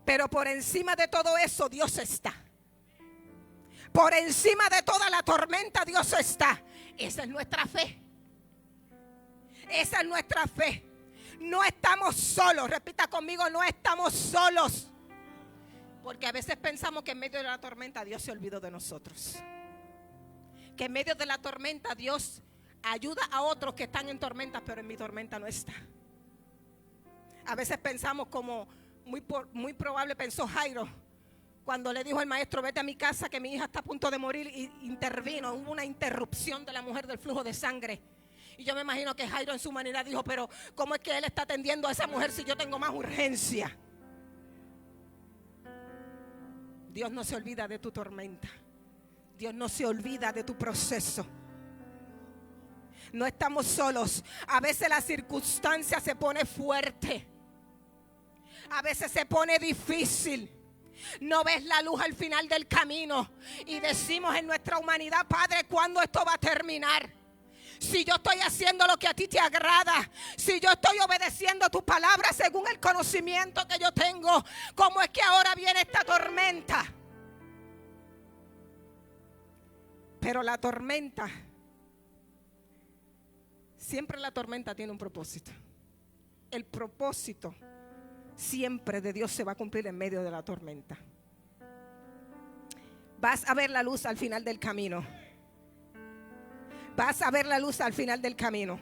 Pero por encima de todo eso, Dios está. Por encima de toda la tormenta, Dios está. Esa es nuestra fe. Esa es nuestra fe. No estamos solos. Repita conmigo, no estamos solos. Porque a veces pensamos que en medio de la tormenta Dios se olvidó de nosotros. Que en medio de la tormenta Dios ayuda a otros que están en tormentas, pero en mi tormenta no está. A veces pensamos como muy probable pensó Jairo cuando le dijo al maestro: vete a mi casa que mi hija está a punto de morir, y intervino, hubo una interrupción de la mujer del flujo de sangre. Y yo me imagino que Jairo en su humanidad dijo: pero ¿cómo es que él está atendiendo a esa mujer si yo tengo más urgencia? Dios no se olvida de tu tormenta. Dios no se olvida de tu proceso. No estamos solos. A veces la circunstancia se pone fuerte. A veces se pone difícil. No ves la luz al final del camino. Y decimos en nuestra humanidad: Padre, ¿cuándo esto va a terminar? Si yo estoy haciendo lo que a ti te agrada, si yo estoy obedeciendo tu palabra según el conocimiento que yo tengo, ¿cómo es que ahora viene esta tormenta? Pero la tormenta, siempre la tormenta tiene un propósito. El propósito siempre de Dios se va a cumplir en medio de la tormenta. Vas a ver la luz al final del camino. Vas a ver la luz al final del camino.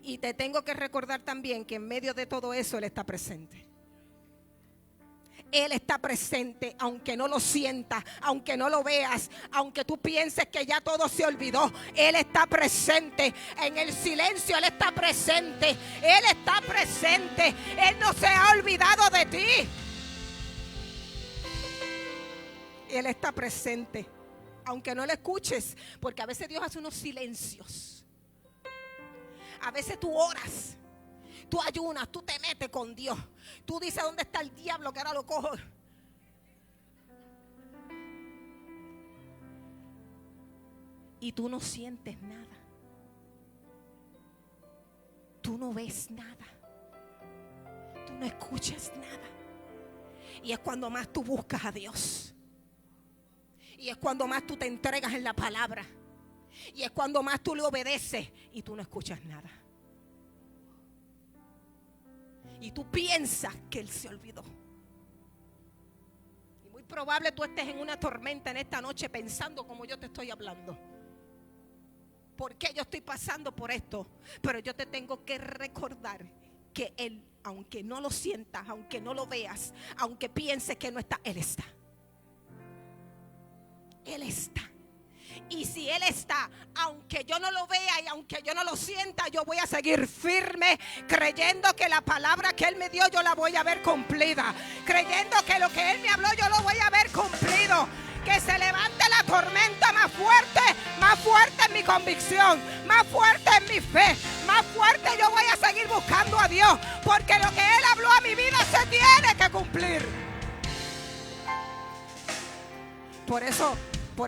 Y te tengo que recordar también que en medio de todo eso Él está presente. Él está presente, aunque no lo sientas, aunque no lo veas, aunque tú pienses que ya todo se olvidó. Él está presente. En el silencio Él está presente. Él está presente. Él no se ha olvidado de ti. Él está presente, aunque no lo escuches, porque a veces Dios hace unos silencios. A veces tú oras, tú ayunas, tú te metes con Dios. Tú dices: ¿dónde está el diablo que ahora lo cojo? Y tú no sientes nada. Tú no ves nada. Tú no escuchas nada. Y es cuando más tú buscas a Dios. Y es cuando más tú te entregas en la palabra. Y es cuando más tú le obedeces y tú no escuchas nada. Y tú piensas que Él se olvidó. Y muy probable tú estés en una tormenta en esta noche pensando como yo te estoy hablando. ¿Por qué yo estoy pasando por esto? Pero yo te tengo que recordar que Él, aunque no lo sientas, aunque no lo veas, aunque pienses que no está, Él está. Él está. Y si Él está, aunque yo no lo vea y aunque yo no lo sienta, yo voy a seguir firme, creyendo que la palabra que Él me dio yo la voy a ver cumplida, creyendo que lo que Él me habló yo lo voy a ver cumplido. Que se levante la tormenta más fuerte en mi convicción, más fuerte en mi fe, más fuerte yo voy a seguir buscando a Dios, porque lo que Él habló a mi vida se tiene que cumplir. Por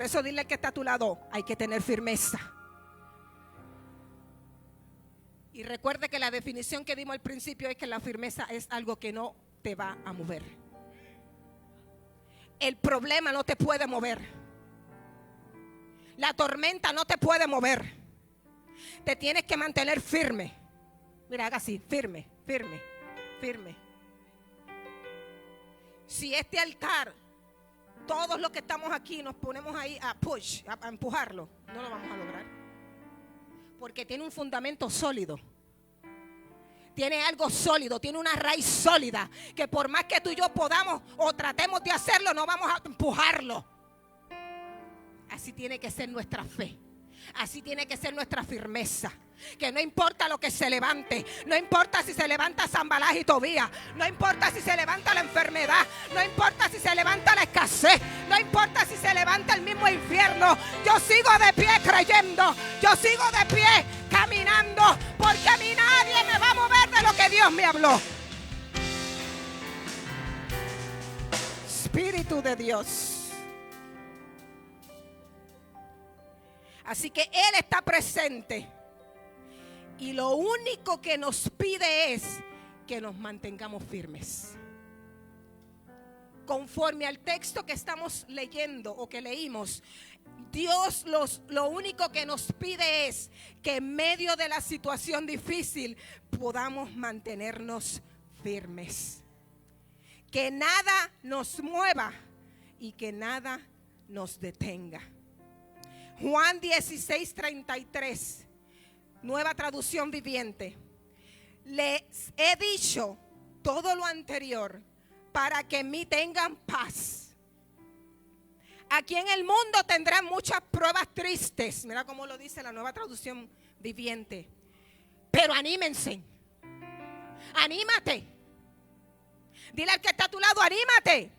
eso dile que está a tu lado: hay que tener firmeza. Y recuerde que la definición que dimos al principio es que la firmeza es algo que no te va a mover. El problema no te puede mover. La tormenta no te puede mover. Te tienes que mantener firme. Mira, haga así: firme, firme, firme. Si este altar, todos los que estamos aquí nos ponemos ahí a empujarlo, no lo vamos a lograr. Porque tiene un fundamento sólido. Tiene algo sólido, tiene una raíz sólida, que por más que tú y yo podamos o tratemos de hacerlo, no vamos a empujarlo. Así tiene que ser nuestra fe. Así tiene que ser nuestra firmeza. Que no importa lo que se levante, no importa si se levanta Sanballat y Tobías, no importa si se levanta la enfermedad, no importa si se levanta la escasez, no importa si se levanta el mismo infierno, yo sigo de pie creyendo, yo sigo de pie caminando, porque a mí nadie me va a mover de lo que Dios me habló. Espíritu de Dios. Así que Él está presente. Y lo único que nos pide es que nos mantengamos firmes. conforme al texto que estamos leyendo o que leímos, Dios lo único que nos pide es que en medio de la situación difícil podamos mantenernos firmes. Que nada nos mueva y que nada nos detenga. Juan 16:33, Nueva Traducción Viviente. Les he dicho todo lo anterior para que en mí tengan paz. Aquí en el mundo tendrán muchas pruebas tristes. Mira cómo lo dice la Nueva Traducción Viviente. Pero anímense. Anímate. Dile al que está a tu lado, anímate.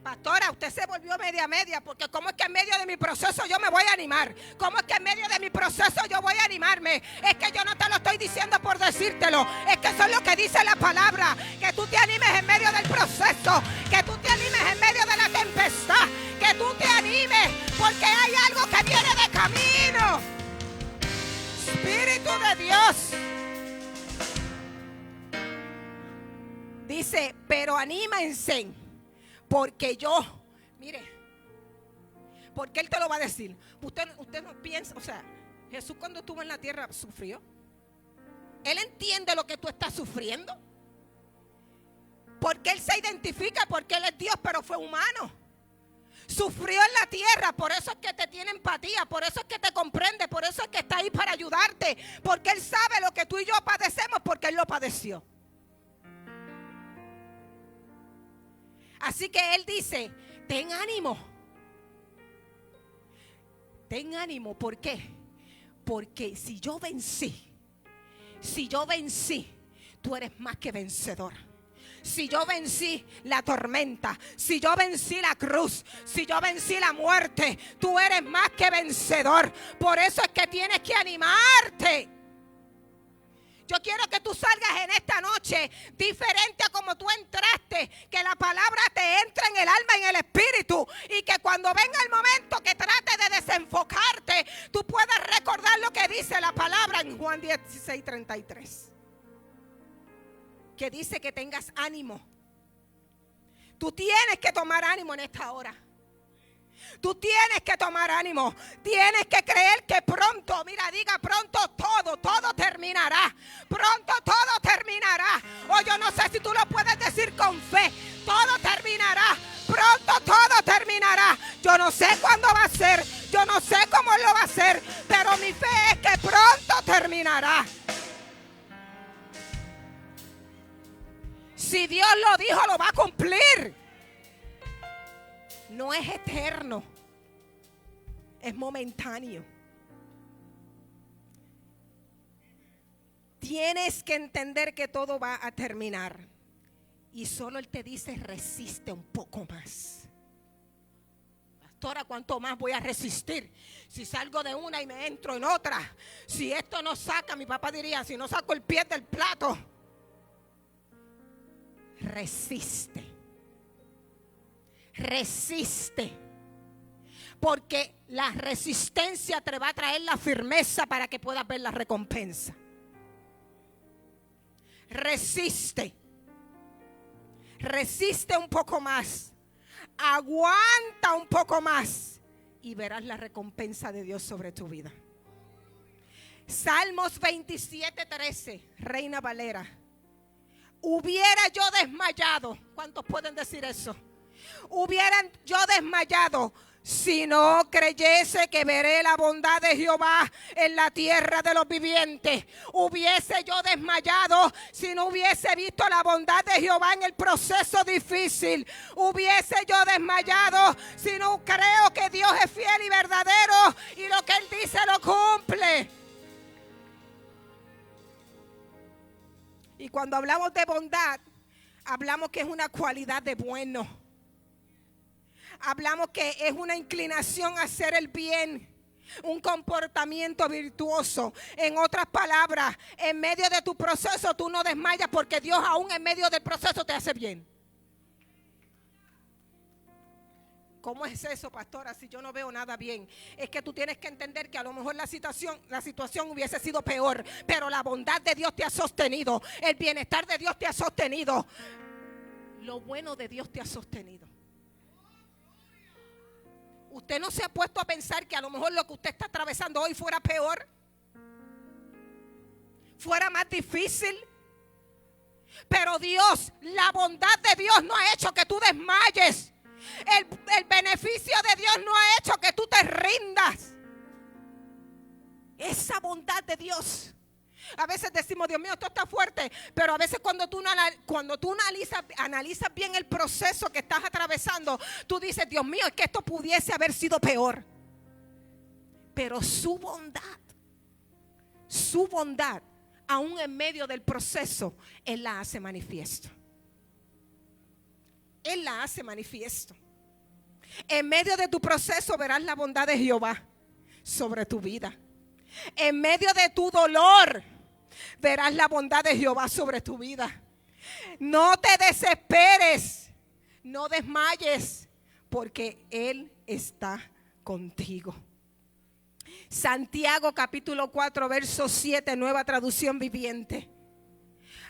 Pastora, usted se volvió media, porque ¿cómo es que en medio de mi proceso yo me voy a animar? ¿Cómo es que en medio de mi proceso yo voy a animarme? Es que yo no te lo estoy diciendo por decírtelo, es que eso es lo que dice la palabra, que tú te animes en medio del proceso, que tú te animes en medio de la tempestad, que tú te animes, porque hay algo que viene de camino. Espíritu de Dios. Dice, pero anímense. Porque yo, mire, porque Él te lo va a decir. Usted no piensa, o sea, Jesús cuando estuvo en la tierra sufrió. Él entiende lo que tú estás sufriendo. Porque Él se identifica, porque Él es Dios, pero fue humano. Sufrió en la tierra, por eso es que te tiene empatía, por eso es que te comprende, por eso es que está ahí para ayudarte. Porque Él sabe lo que tú y yo padecemos, porque Él lo padeció. Así que Él dice, ten ánimo. Ten ánimo, ¿por qué? Porque si yo vencí, tú eres más que vencedor. Si yo vencí la tormenta, si yo vencí la cruz, si yo vencí la muerte, tú eres más que vencedor. Por eso es que tienes que animarte. Yo quiero que tú salgas en esta noche diferente a como tú entraste. Que la palabra te entre en el alma y en el espíritu. Y que cuando venga el momento que trate de desenfocarte, tú puedas recordar lo que dice la palabra en Juan 16:33. Que dice que tengas ánimo. Tú tienes que tomar ánimo en esta hora. Tú tienes que tomar ánimo. Tienes que creer que pronto, mira, diga pronto todo terminará. Pronto todo terminará. O yo no sé si tú lo puedes decir con fe. Todo terminará. Pronto todo terminará. Yo no sé cuándo va a ser. Yo no sé cómo lo va a hacer. Pero mi fe es que pronto terminará. Si Dios lo dijo, lo va a cumplir. No es eterno, es momentáneo. Tienes que entender que todo va a terminar. Y solo Él te dice, resiste un poco más. Pastora, ¿cuánto más voy a resistir? Si salgo de una y me entro en otra. Si esto no saca, mi papá diría, si no saco el pie del plato. Resiste. Resiste, porque la resistencia te va a traer la firmeza para que puedas ver la recompensa. Resiste un poco más, aguanta un poco más y verás la recompensa de Dios sobre tu vida. Salmos 27:13, Reina Valera. Hubiera yo desmayado. ¿Cuántos pueden decir eso? Hubieran yo desmayado si no creyese que veré la bondad de Jehová en la tierra de los vivientes. Hubiese yo desmayado si no hubiese visto la bondad de Jehová en el proceso difícil. Hubiese yo desmayado si no creo que Dios es fiel y verdadero y lo que Él dice lo cumple. Y cuando hablamos de bondad, hablamos que es una cualidad de bueno. Hablamos que es una inclinación a hacer el bien, un comportamiento virtuoso. En otras palabras, en medio de tu proceso tú no desmayas porque Dios aún en medio del proceso te hace bien. ¿Cómo es eso, pastora? Si yo no veo nada bien. Es que tú tienes que entender que a lo mejor la situación hubiese sido peor, pero la bondad de Dios te ha sostenido, el bienestar de Dios te ha sostenido. lo bueno de Dios te ha sostenido. Usted no se ha puesto a pensar que a lo mejor lo que usted está atravesando hoy fuera peor, fuera más difícil. Pero Dios, la bondad de Dios no ha hecho que tú desmayes. El beneficio de Dios no ha hecho que tú te rindas. Esa bondad de Dios. A veces decimos, Dios mío, esto está fuerte. Pero a veces cuando tú analizas bien el proceso que estás atravesando, tú dices, Dios mío, es que esto pudiese haber sido peor. Pero su bondad, aún en medio del proceso, Él la hace manifiesto. Él la hace manifiesto. En medio de tu proceso verás la bondad de Jehová sobre tu vida. En medio de tu dolor verás la bondad de Jehová sobre tu vida. No te desesperes, no desmayes, porque Él está contigo. Santiago capítulo 4 verso 7, nueva traducción viviente.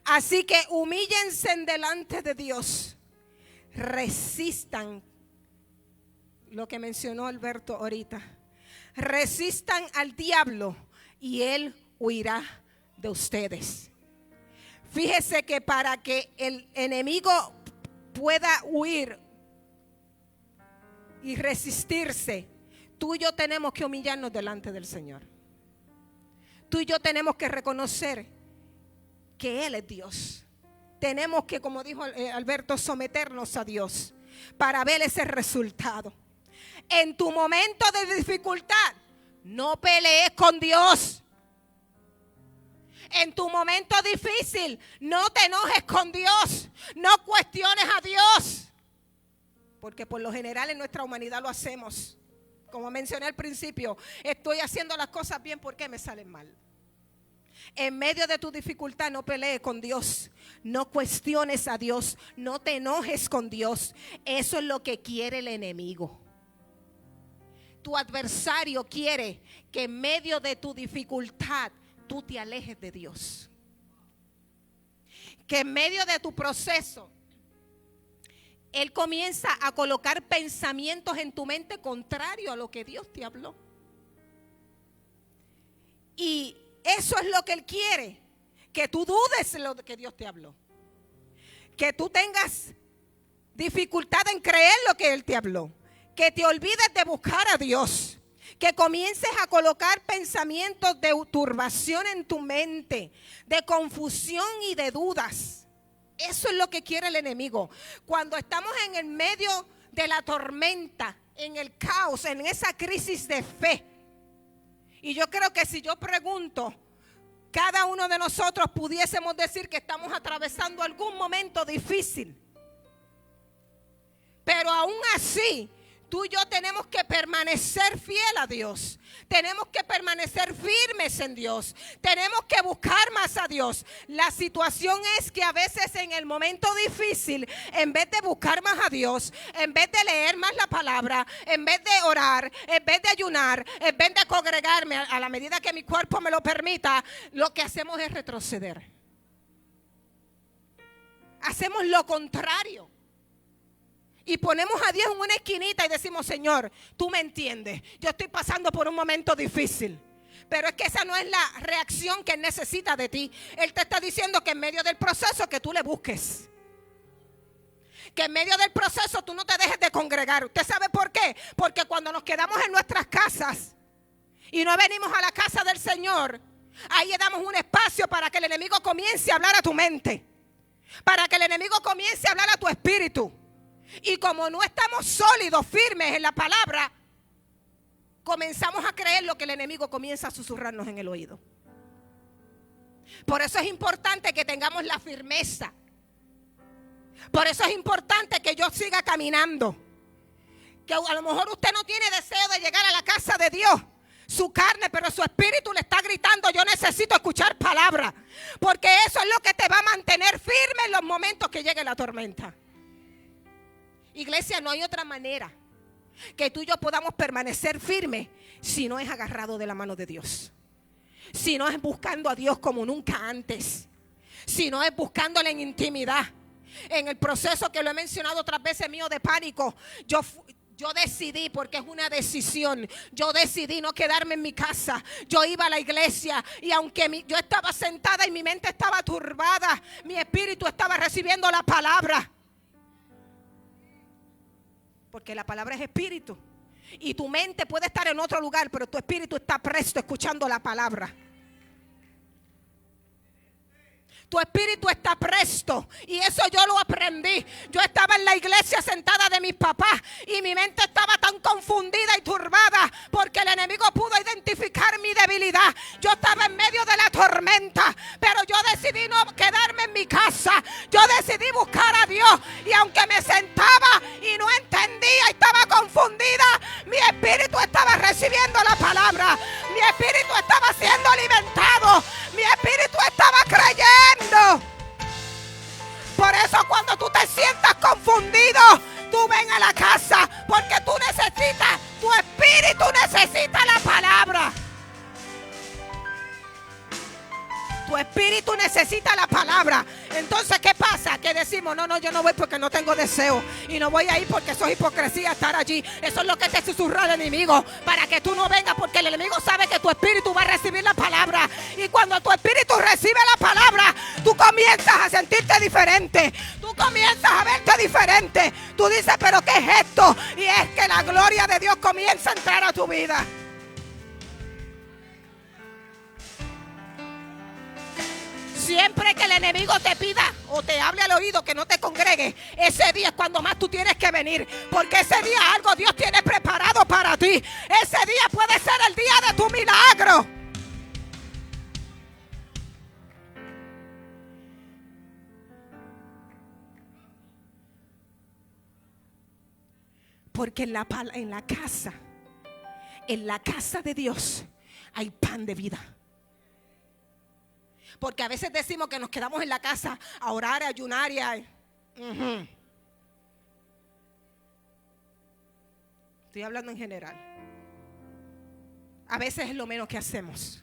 Así que humíllense delante de Dios, resistan, lo que mencionó Alberto ahorita, resistan al diablo y él huirá de ustedes. Fíjese que para que el enemigo pueda huir y resistirse, tú y yo tenemos que humillarnos delante del Señor. Tú y yo tenemos que reconocer que Él es Dios. Tenemos que, como dijo Alberto, someternos a Dios para ver ese resultado. En tu momento de dificultad, no pelees con Dios. En tu momento difícil, no te enojes con Dios. No cuestiones a Dios. Porque por lo general en nuestra humanidad lo hacemos. Como mencioné al principio, estoy haciendo las cosas bien, ¿por qué me salen mal? En medio de tu dificultad, no pelees con Dios. No cuestiones a Dios. No te enojes con Dios. Eso es lo que quiere el enemigo. Tu adversario quiere que en medio de tu dificultad tú te alejes de Dios. Que en medio de tu proceso Él comienza a colocar pensamientos en tu mente contrario a lo que Dios te habló. Y eso es lo que Él quiere, que tú dudes lo que Dios te habló. Que tú tengas dificultad en creer lo que Él te habló. Que te olvides de buscar a Dios. Que comiences a colocar pensamientos de turbación en tu mente, de confusión y de dudas. Eso es lo que quiere el enemigo. Cuando estamos en el medio de la tormenta, en el caos, en esa crisis de fe. Y yo creo que si yo pregunto, cada uno de nosotros pudiésemos decir que estamos atravesando algún momento difícil. Pero aún así, tú y yo tenemos que permanecer fiel a Dios. Tenemos que permanecer firmes en Dios. Tenemos que buscar más a Dios. La situación es que a veces en el momento difícil, en vez de buscar más a Dios, en vez de leer más la palabra, en vez de orar, en vez de ayunar, en vez de congregarme a la medida que mi cuerpo me lo permita, lo que hacemos es retroceder. Hacemos lo contrario. Y ponemos a Dios en una esquinita y decimos, Señor, tú me entiendes. Yo estoy pasando por un momento difícil. Pero es que esa no es la reacción que Él necesita de ti. Él te está diciendo que en medio del proceso que tú le busques. Que en medio del proceso tú no te dejes de congregar. ¿Usted sabe por qué? Porque cuando nos quedamos en nuestras casas y no venimos a la casa del Señor, ahí le damos un espacio para que el enemigo comience a hablar a tu mente. Para que el enemigo comience a hablar a tu espíritu. Y como no estamos sólidos, firmes en la palabra, comenzamos a creer lo que el enemigo comienza a susurrarnos en el oído. Por eso es importante que tengamos la firmeza. Por eso es importante que yo siga caminando. Que a lo mejor usted no tiene deseo de llegar a la casa de Dios, su carne, pero su espíritu le está gritando, yo necesito escuchar palabra. Porque eso es lo que te va a mantener firme en los momentos que llegue la tormenta. Iglesia, no hay otra manera que tú y yo podamos permanecer firmes si no es agarrado de la mano de Dios. Si no es buscando a Dios como nunca antes. Si no es buscándole en intimidad. En el proceso que lo he mencionado otras veces mío de pánico, yo decidí, porque es una decisión, yo decidí no quedarme en mi casa. Yo iba a la iglesia y aunque yo estaba sentada y mi mente estaba turbada, mi espíritu estaba recibiendo la palabra. Porque la palabra es espíritu. Y tu mente puede estar en otro lugar, pero tu espíritu está presto escuchando la palabra. Tu espíritu está presto. Y eso yo lo aprendí. Yo estaba en la iglesia sentada de mis papás y mi mente estaba tan confundida y turbada porque el enemigo pudo identificar mi debilidad. Yo estaba en medio de la tormenta, pero yo decidí no quedarme en mi casa. Yo decidí buscar a Dios. Y aunque me sentaba y no entendía y estaba confundida, mi espíritu estaba recibiendo la palabra. Mi espíritu estaba siendo alimentado. Mi espíritu estaba creyendo. Por eso cuando tú te sientas confundido, tú ven a la casa, porque tú necesitas, tu espíritu necesita la palabra. Tu espíritu necesita la palabra. Entonces, ¿qué pasa? Que decimos, no, yo no voy porque no tengo deseo. Y no voy a ir porque eso es hipocresía estar allí. Eso es lo que te susurra el enemigo, para que tú no vengas, porque el enemigo sabe que tu espíritu va a recibir la palabra. Y cuando tu espíritu recibe la palabra, tú comienzas a sentirte diferente. Tú comienzas a verte diferente. Tú dices, pero ¿qué es esto? Y es que la gloria de Dios comienza a entrar a tu vida. Siempre que el enemigo te pida o te hable al oído que no te congregues, ese día es cuando más tú tienes que venir, porque ese día algo Dios tiene preparado para ti. Ese día puede ser el día de tu milagro. Porque en la casa de Dios hay pan de vida. Porque a veces decimos que nos quedamos en la casa a orar, a ayunar y a... Estoy hablando en general. A veces es lo menos que hacemos.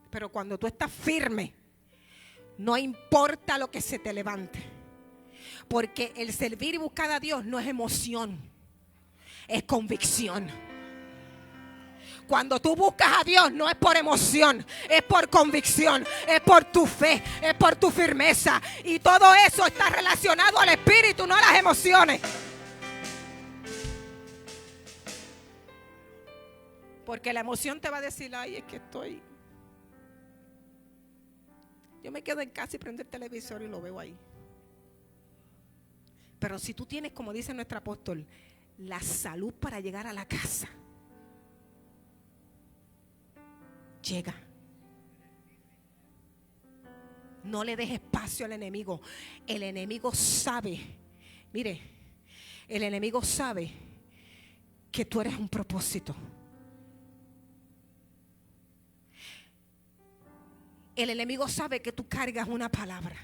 Pero cuando tú estás firme, no importa lo que se te levante. Porque el servir y buscar a Dios no es emoción, es convicción. Cuando tú buscas a Dios no es por emoción, es por convicción, es por tu fe, es por tu firmeza. Y todo eso está relacionado al espíritu, no a las emociones. Porque la emoción te va a decir, ay, es que estoy... Yo me quedo en casa y prendo el televisor y lo veo ahí. Pero si tú tienes, como dice nuestro apóstol, la salud para llegar a la casa, llega. No le des espacio al enemigo. El enemigo sabe, mire, el enemigo sabe que tú eres un propósito. El enemigo sabe que tú cargas una palabra.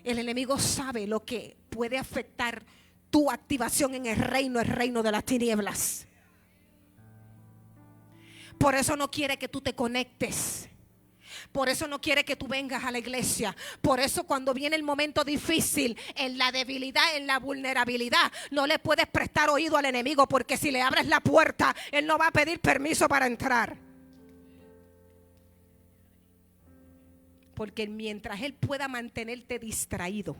El enemigo sabe lo que puede afectar tu activación en el reino de las tinieblas. Por eso no quiere que tú te conectes. Por eso no quiere que tú vengas a la iglesia. Por eso cuando viene el momento difícil, en la debilidad, en la vulnerabilidad, no le puedes prestar oído al enemigo, porque si le abres la puerta, él no va a pedir permiso para entrar. Porque mientras él pueda mantenerte distraído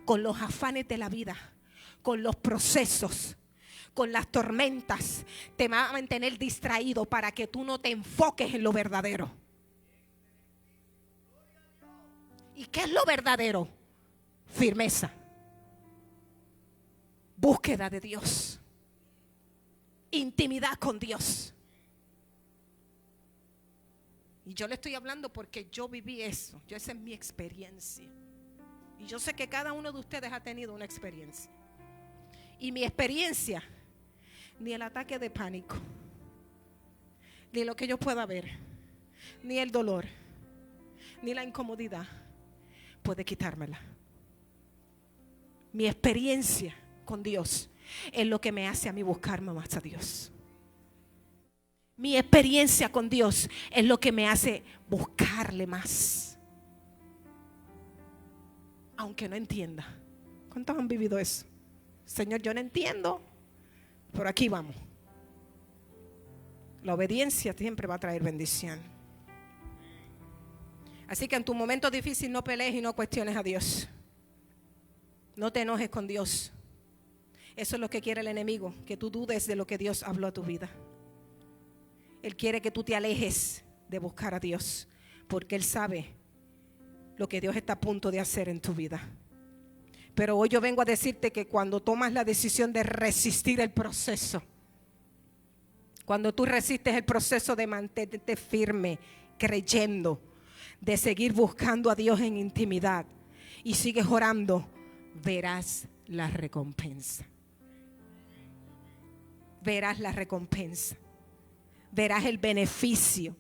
con los afanes de la vida, con los procesos, con las tormentas, te va a mantener distraído para que tú no te enfoques en lo verdadero. ¿Y qué es lo verdadero? Firmeza, búsqueda de Dios, intimidad con Dios. Y yo le estoy hablando porque yo viví eso. Esa es mi experiencia. Y yo sé que cada uno de ustedes ha tenido una experiencia. Y mi experiencia, ni el ataque de pánico, ni lo que yo pueda ver, ni el dolor, ni la incomodidad puede quitármela. Mi experiencia con Dios es lo que me hace a mí buscarme más a Dios. Mi experiencia con Dios es lo que me hace buscarle más. Aunque no entienda. ¿Cuántos han vivido eso? Señor, yo no entiendo, pero aquí vamos. La obediencia siempre va a traer bendición. Así que en tu momento difícil no pelees y no cuestiones a Dios. No te enojes con Dios. Eso es lo que quiere el enemigo, que tú dudes de lo que Dios habló a tu vida. Él quiere que tú te alejes de buscar a Dios, porque Él sabe lo que Dios está a punto de hacer en tu vida. Pero hoy yo vengo a decirte que cuando tomas la decisión de resistir el proceso, cuando tú resistes el proceso de mantenerte firme, creyendo, de seguir buscando a Dios en intimidad y sigues orando, verás la recompensa. Verás la recompensa. Verás el beneficio.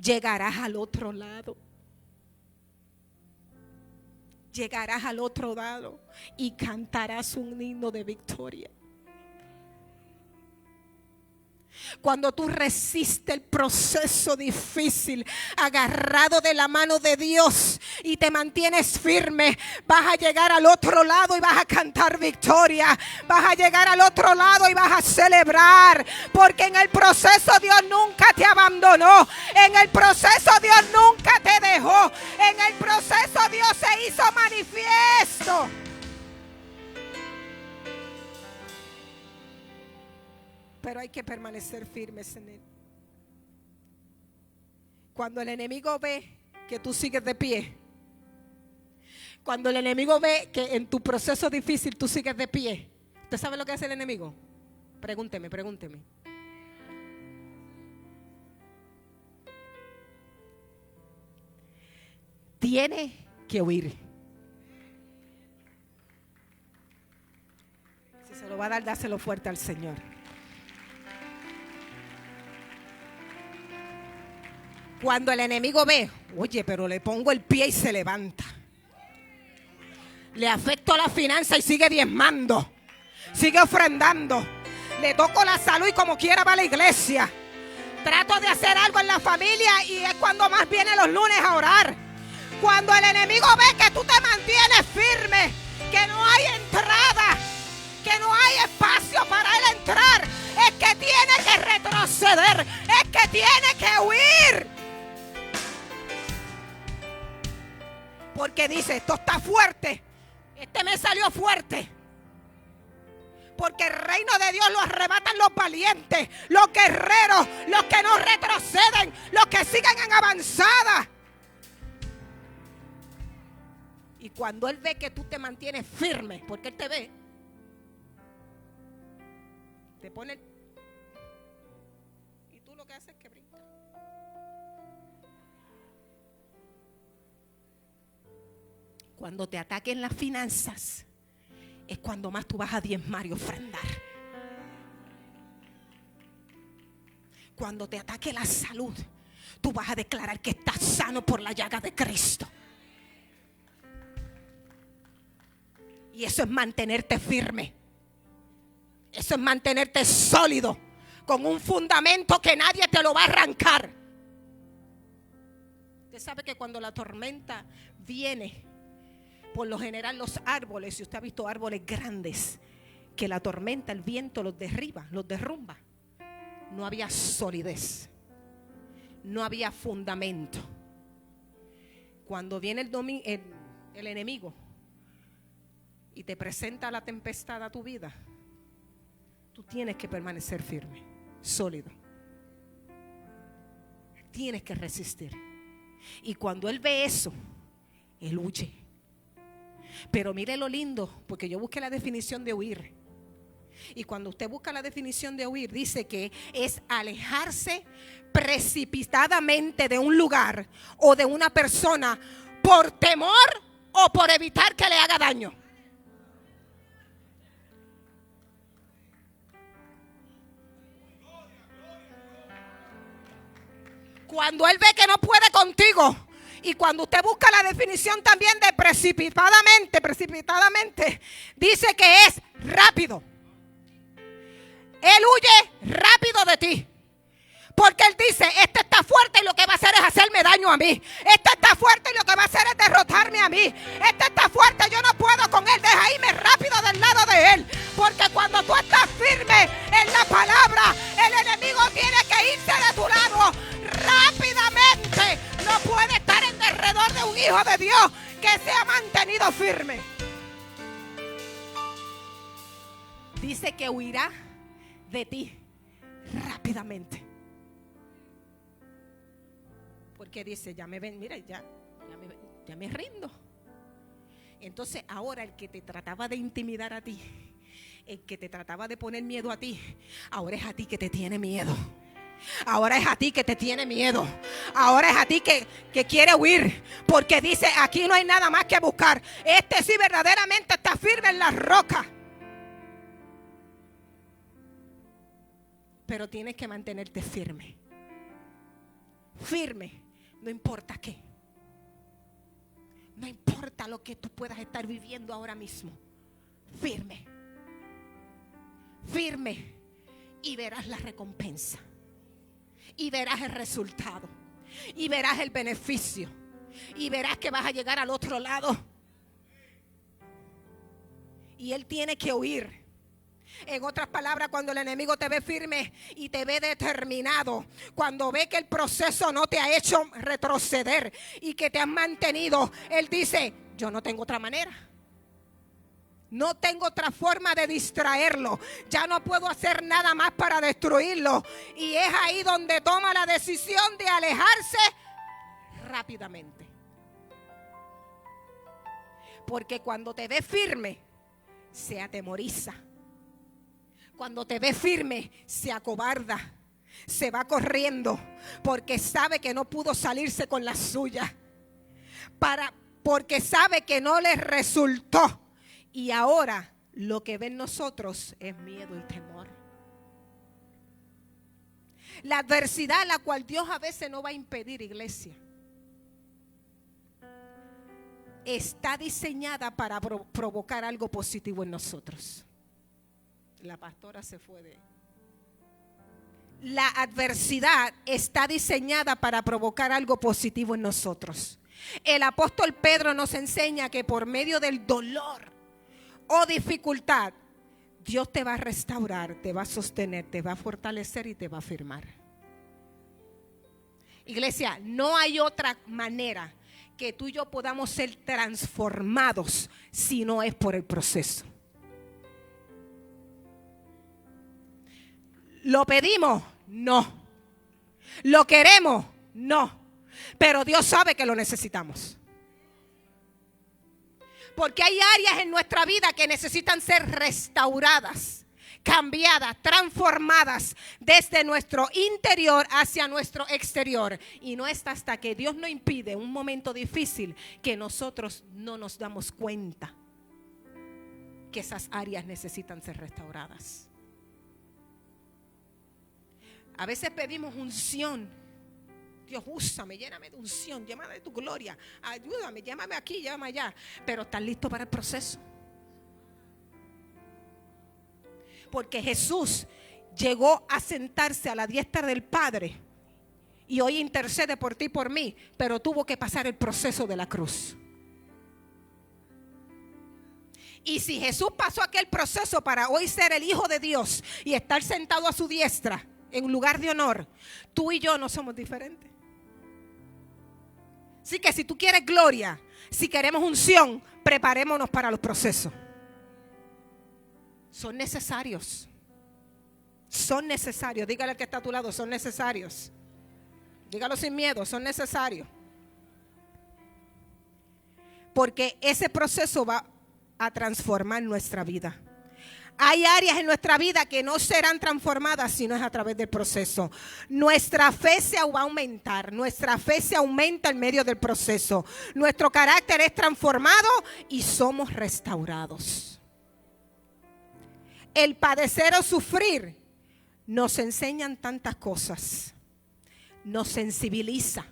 Llegarás al otro lado. Llegarás al otro lado y cantarás un himno de victoria. Cuando tú resistes el proceso difícil, agarrado de la mano de Dios y te mantienes firme, vas a llegar al otro lado y vas a cantar victoria. Vas a llegar al otro lado y vas a celebrar, porque en el proceso Dios nunca te abandonó. En el proceso Dios nunca te dejó. En el proceso Dios se hizo manifiesto. Pero hay que permanecer firmes en Él. Cuando el enemigo ve que tú sigues de pie, cuando el enemigo ve que en tu proceso difícil tú sigues de pie, ¿usted sabe lo que hace el enemigo? Pregúnteme. Tiene que huir. Si se lo va a dar, dáselo fuerte al Señor. Cuando el enemigo ve, oye, pero le pongo el pie y se levanta. Le afecto la finanza y sigue diezmando. Sigue ofrendando. Le toco la salud y como quiera va a la iglesia. Trato de hacer algo en la familia y es cuando más viene los lunes a orar. Cuando el enemigo ve que tú te mantienes firme, que no hay entrada, que no hay espacio para él entrar, es que tiene que retroceder, es que tiene que huir. Porque dice, esto está fuerte. Este me salió fuerte. Porque el reino de Dios lo arrebatan los valientes, los guerreros, los que no retroceden, los que siguen en avanzada. Y cuando Él ve que tú te mantienes firme, porque Él te ve, te pone y tú lo que haces es que brincas. Cuando te ataquen las finanzas, es cuando más tú vas a diezmar y ofrendar. Cuando te ataque la salud, tú vas a declarar que estás sano por la llaga de Cristo. Y eso es mantenerte firme. Eso es mantenerte sólido, con un fundamento que nadie te lo va a arrancar. Usted sabe que cuando la tormenta viene, por lo general los árboles, si usted ha visto árboles grandes, que la tormenta, el viento los derriba, los derrumba. No había solidez, no había fundamento. Cuando viene el enemigo y te presenta la tempestad a tu vida, tú tienes que permanecer firme, sólido. Tienes que resistir. Y cuando él ve eso, él huye. Pero mire lo lindo, porque yo busqué la definición de huir. Y cuando usted busca la definición de huir, dice que es alejarse precipitadamente de un lugar o de una persona por temor o por evitar que le haga daño. Cuando él ve que no puede contigo. Y cuando usted busca la definición también de precipitadamente, dice que es rápido. Él huye rápido de ti. Porque Él dice, este está fuerte y lo que va a hacer es hacerme daño a mí. Este está fuerte y lo que va a hacer es derrotarme a mí. Este está fuerte, yo no puedo con Él. Deja irme rápido del lado de Él. Porque cuando tú estás firme en la palabra, el enemigo tiene que irse de tu lado rápidamente. No puede estar en derredor de un hijo de Dios que se ha mantenido firme. Dice que huirá de ti rápidamente. Porque dice, ya me ven, mira, ya me rindo. Entonces ahora el que te trataba de intimidar a ti, el que te trataba de poner miedo a ti, ahora es a ti que te tiene miedo. Ahora es a ti que te tiene miedo. Ahora es a ti que quiere huir. Porque dice, aquí no hay nada más que buscar. Este sí verdaderamente está firme en la roca. Pero tienes que mantenerte firme. Firme, no importa qué. No importa lo que tú puedas estar viviendo ahora mismo. Firme. Firme. Y verás la recompensa. Y verás el resultado. Y verás el beneficio. Y verás que vas a llegar al otro lado. Y Él tiene que huir. En otras palabras, cuando el enemigo te ve firme y te ve determinado, cuando ve que el proceso no te ha hecho retroceder y que te has mantenido, Él dice, yo no tengo otra manera. No tengo otra forma de distraerlo. Ya no puedo hacer nada más para destruirlo. Y es ahí donde toma la decisión de alejarse rápidamente. Porque cuando te ve firme, se atemoriza. Cuando te ve firme, se acobarda, se va corriendo, porque sabe que no pudo salirse con la suya, porque sabe que no le resultó. Y ahora lo que ven nosotros es miedo y temor. La adversidad, la cual Dios a veces no va a impedir, iglesia, está diseñada para provocar algo positivo en nosotros. La pastora se fue de... La adversidad está diseñada para provocar algo positivo en nosotros. El apóstol Pedro nos enseña que por medio del dolor o dificultad, Dios te va a restaurar, te va a sostener, te va a fortalecer y te va a afirmar. Iglesia, no hay otra manera que tú y yo podamos ser transformados si no es por el proceso. ¿Lo pedimos? No. ¿Lo queremos? No. Pero Dios sabe que lo necesitamos. Porque hay áreas en nuestra vida que necesitan ser restauradas, cambiadas, transformadas desde nuestro interior hacia nuestro exterior. Y no es hasta que Dios nos impide un momento difícil que nosotros no nos damos cuenta que esas áreas necesitan ser restauradas. A veces pedimos unción. Dios, úsame, lléname de unción, lléname de tu gloria, ayúdame, llémame aquí, llévame allá. Pero ¿estás listo para el proceso? Porque Jesús llegó a sentarse a la diestra del Padre y hoy intercede por ti y por mí, pero tuvo que pasar el proceso de la cruz. Y si Jesús pasó aquel proceso para hoy ser el Hijo de Dios y estar sentado a su diestra en un lugar de honor, tú y yo no somos diferentes. Así que si tú quieres gloria, si queremos unción, preparémonos para los procesos. Son necesarios. Son necesarios. Dígale al que está a tu lado, son necesarios. Dígalo sin miedo, son necesarios. Porque ese proceso va a transformar nuestra vida. Hay áreas en nuestra vida que no serán transformadas si no es a través del proceso. Nuestra fe se va a aumentar. Nuestra fe se aumenta en medio del proceso. Nuestro carácter es transformado y somos restaurados. El padecer o sufrir nos enseñan tantas cosas. Nos sensibiliza.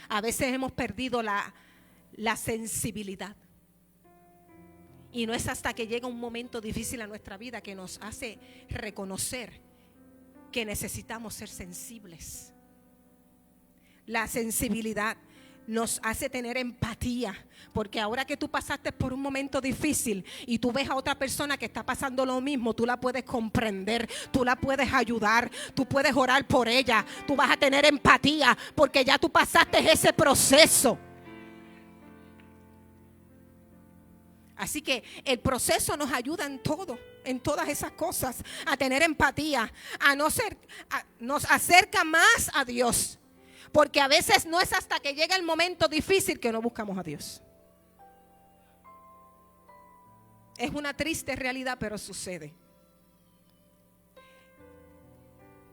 A veces hemos perdido la sensibilidad. Y no es hasta que llega un momento difícil a nuestra vida que nos hace reconocer que necesitamos ser sensibles. La sensibilidad nos hace tener empatía, porque ahora que tú pasaste por un momento difícil y tú ves a otra persona que está pasando lo mismo, tú la puedes comprender, tú la puedes ayudar, tú puedes orar por ella, tú vas a tener empatía porque ya tú pasaste ese proceso. Así que el proceso nos ayuda en todo, en todas esas cosas, a tener empatía, nos acerca más a Dios. Porque a veces no es hasta que llega el momento difícil que no buscamos a Dios. Es una triste realidad, pero sucede.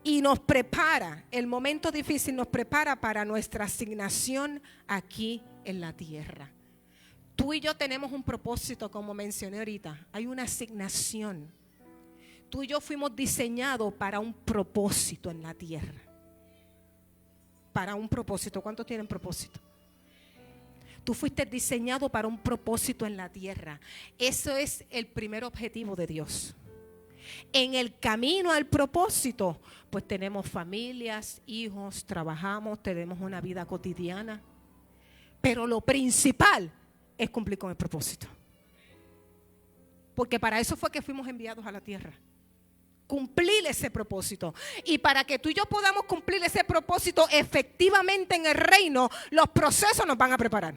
Y nos prepara, el momento difícil nos prepara para nuestra asignación aquí en la tierra. Tú y yo tenemos un propósito, como mencioné ahorita. Hay una asignación. Tú y yo fuimos diseñados para un propósito en la tierra. Para un propósito. ¿Cuántos tienen propósito? Tú fuiste diseñado para un propósito en la tierra. Eso es el primer objetivo de Dios. En el camino al propósito, pues tenemos familias, hijos, trabajamos, tenemos una vida cotidiana. Pero lo principal es cumplir con el propósito. Porque para eso fue que fuimos enviados a la tierra. Cumplir ese propósito. Y para que tú y yo podamos cumplir ese propósito efectivamente en el reino, los procesos nos van a preparar.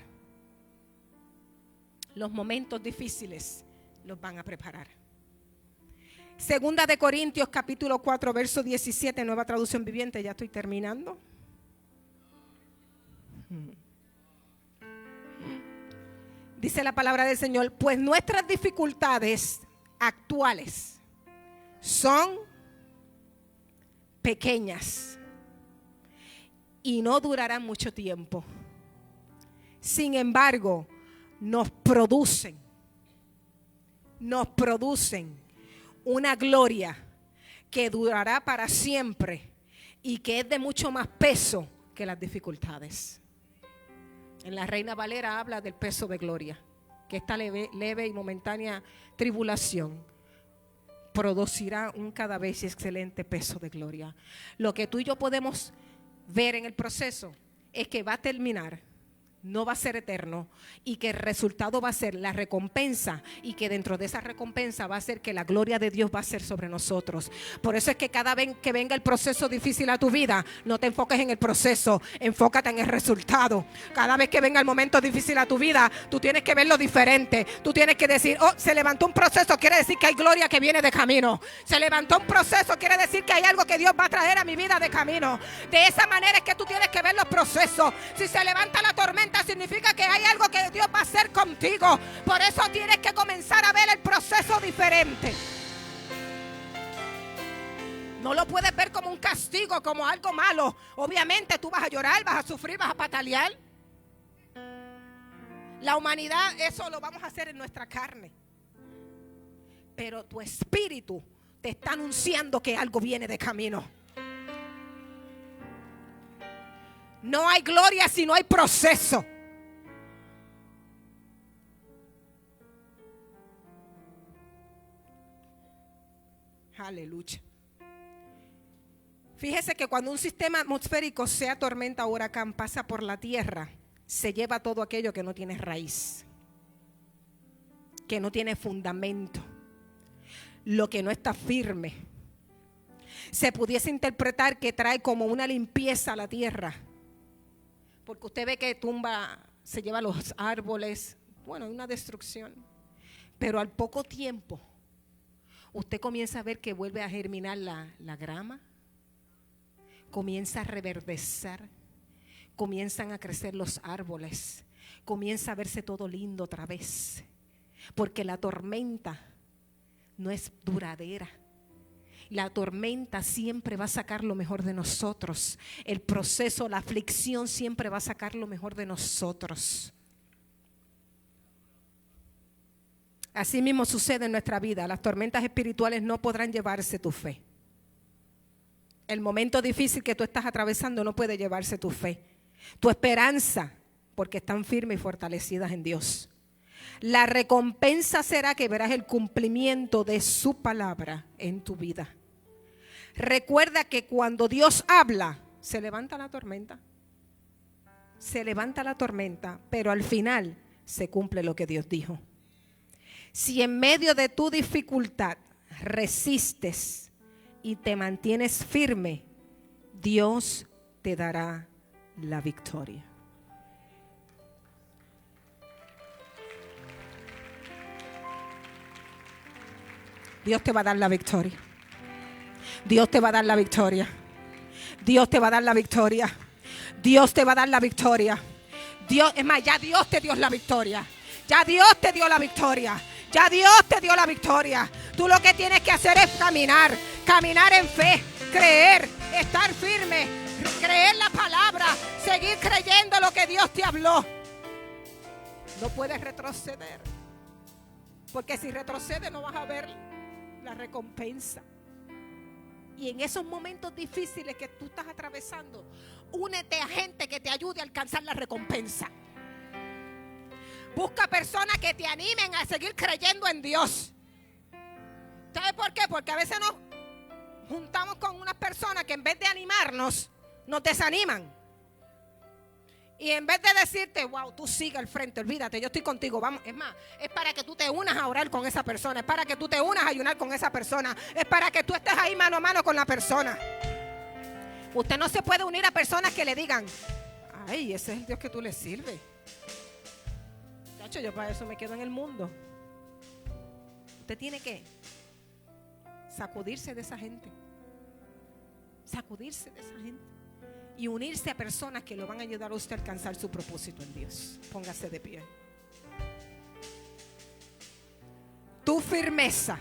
Los momentos difíciles los van a preparar. Segunda de Corintios capítulo 4 verso 17, nueva traducción viviente, ya estoy terminando. Dice la palabra del Señor, pues nuestras dificultades actuales son pequeñas y no durarán mucho tiempo. Sin embargo, nos producen una gloria que durará para siempre y que es de mucho más peso que las dificultades. En la Reina Valera habla del peso de gloria, que esta leve y momentánea tribulación producirá un cada vez excelente peso de gloria. Lo que tú y yo podemos ver en el proceso es que va a terminar, no va a ser eterno, y que el resultado va a ser la recompensa, y que dentro de esa recompensa va a ser que la gloria de Dios va a ser sobre nosotros. Por eso es que cada vez que venga el proceso difícil a tu vida, no te enfoques en el proceso, enfócate en el resultado. Cada vez que venga el momento difícil a tu vida, tú tienes que verlo diferente. Tú tienes que decir, oh, se levantó un proceso, quiere decir que hay gloria que viene de camino. Se levantó un proceso, quiere decir que hay algo que Dios va a traer a mi vida de camino. De esa manera es que tú tienes que ver los procesos. Si se levanta la tormenta, significa que hay algo que Dios va a hacer contigo. Por eso tienes que comenzar a ver el proceso diferente. No lo puedes ver como un castigo, como algo malo. Obviamente tú vas a llorar, vas a sufrir, vas a patalear. La humanidad, eso lo vamos a hacer en nuestra carne. Pero tu espíritu te está anunciando que algo viene de camino. No hay gloria si no hay proceso. Aleluya. Fíjese que cuando un sistema atmosférico, sea tormenta o huracán, pasa por la tierra, se lleva todo aquello que no tiene raíz, que no tiene fundamento, lo que no está firme. Se pudiese interpretar que trae como una limpieza a la tierra, porque usted ve que tumba, se lleva los árboles, bueno, hay una destrucción, pero al poco tiempo usted comienza a ver que vuelve a germinar la grama, comienza a reverdecer, comienzan a crecer los árboles, comienza a verse todo lindo otra vez, porque la tormenta no es duradera. La tormenta siempre va a sacar lo mejor de nosotros. El proceso, la aflicción siempre va a sacar lo mejor de nosotros. Así mismo sucede en nuestra vida. Las tormentas espirituales no podrán llevarse tu fe. El momento difícil que tú estás atravesando no puede llevarse tu fe, tu esperanza, porque están firmes y fortalecidas en Dios. La recompensa será que verás el cumplimiento de su palabra en tu vida. Recuerda que cuando Dios habla, se levanta la tormenta. Se levanta la tormenta, pero al final se cumple lo que Dios dijo. Si en medio de tu dificultad resistes y te mantienes firme, Dios te dará la victoria. Dios te va a dar la victoria. Dios te va a dar la victoria. Dios te va a dar la victoria. Dios te va a dar la victoria. Dios, es más, ya Dios te dio la victoria. Ya Dios te dio la victoria. Ya Dios te dio la victoria. Tú lo que tienes que hacer es caminar. Caminar en fe. Creer. Estar firme. Creer la palabra. Seguir creyendo lo que Dios te habló. No puedes retroceder. Porque si retrocedes no vas a ver la recompensa. Y en esos momentos difíciles que tú estás atravesando, únete a gente que te ayude a alcanzar la recompensa. Busca personas que te animen a seguir creyendo en Dios. ¿Sabes por qué? Porque a veces nos juntamos con unas personas que en vez de animarnos, nos desaniman. Y en vez de decirte, wow, tú sigue al frente, olvídate, yo estoy contigo, vamos. Es más, es para que tú te unas a orar con esa persona. Es para que tú te unas a ayunar con esa persona. Es para que tú estés ahí mano a mano con la persona. Usted no se puede unir a personas que le digan, ay, ese es el Dios que tú le sirves. Chacho, yo para eso me quedo en el mundo. Usted tiene que sacudirse de esa gente. Sacudirse de esa gente. Y unirse a personas que lo van a ayudar a usted a alcanzar su propósito en Dios. Póngase de pie. Tu firmeza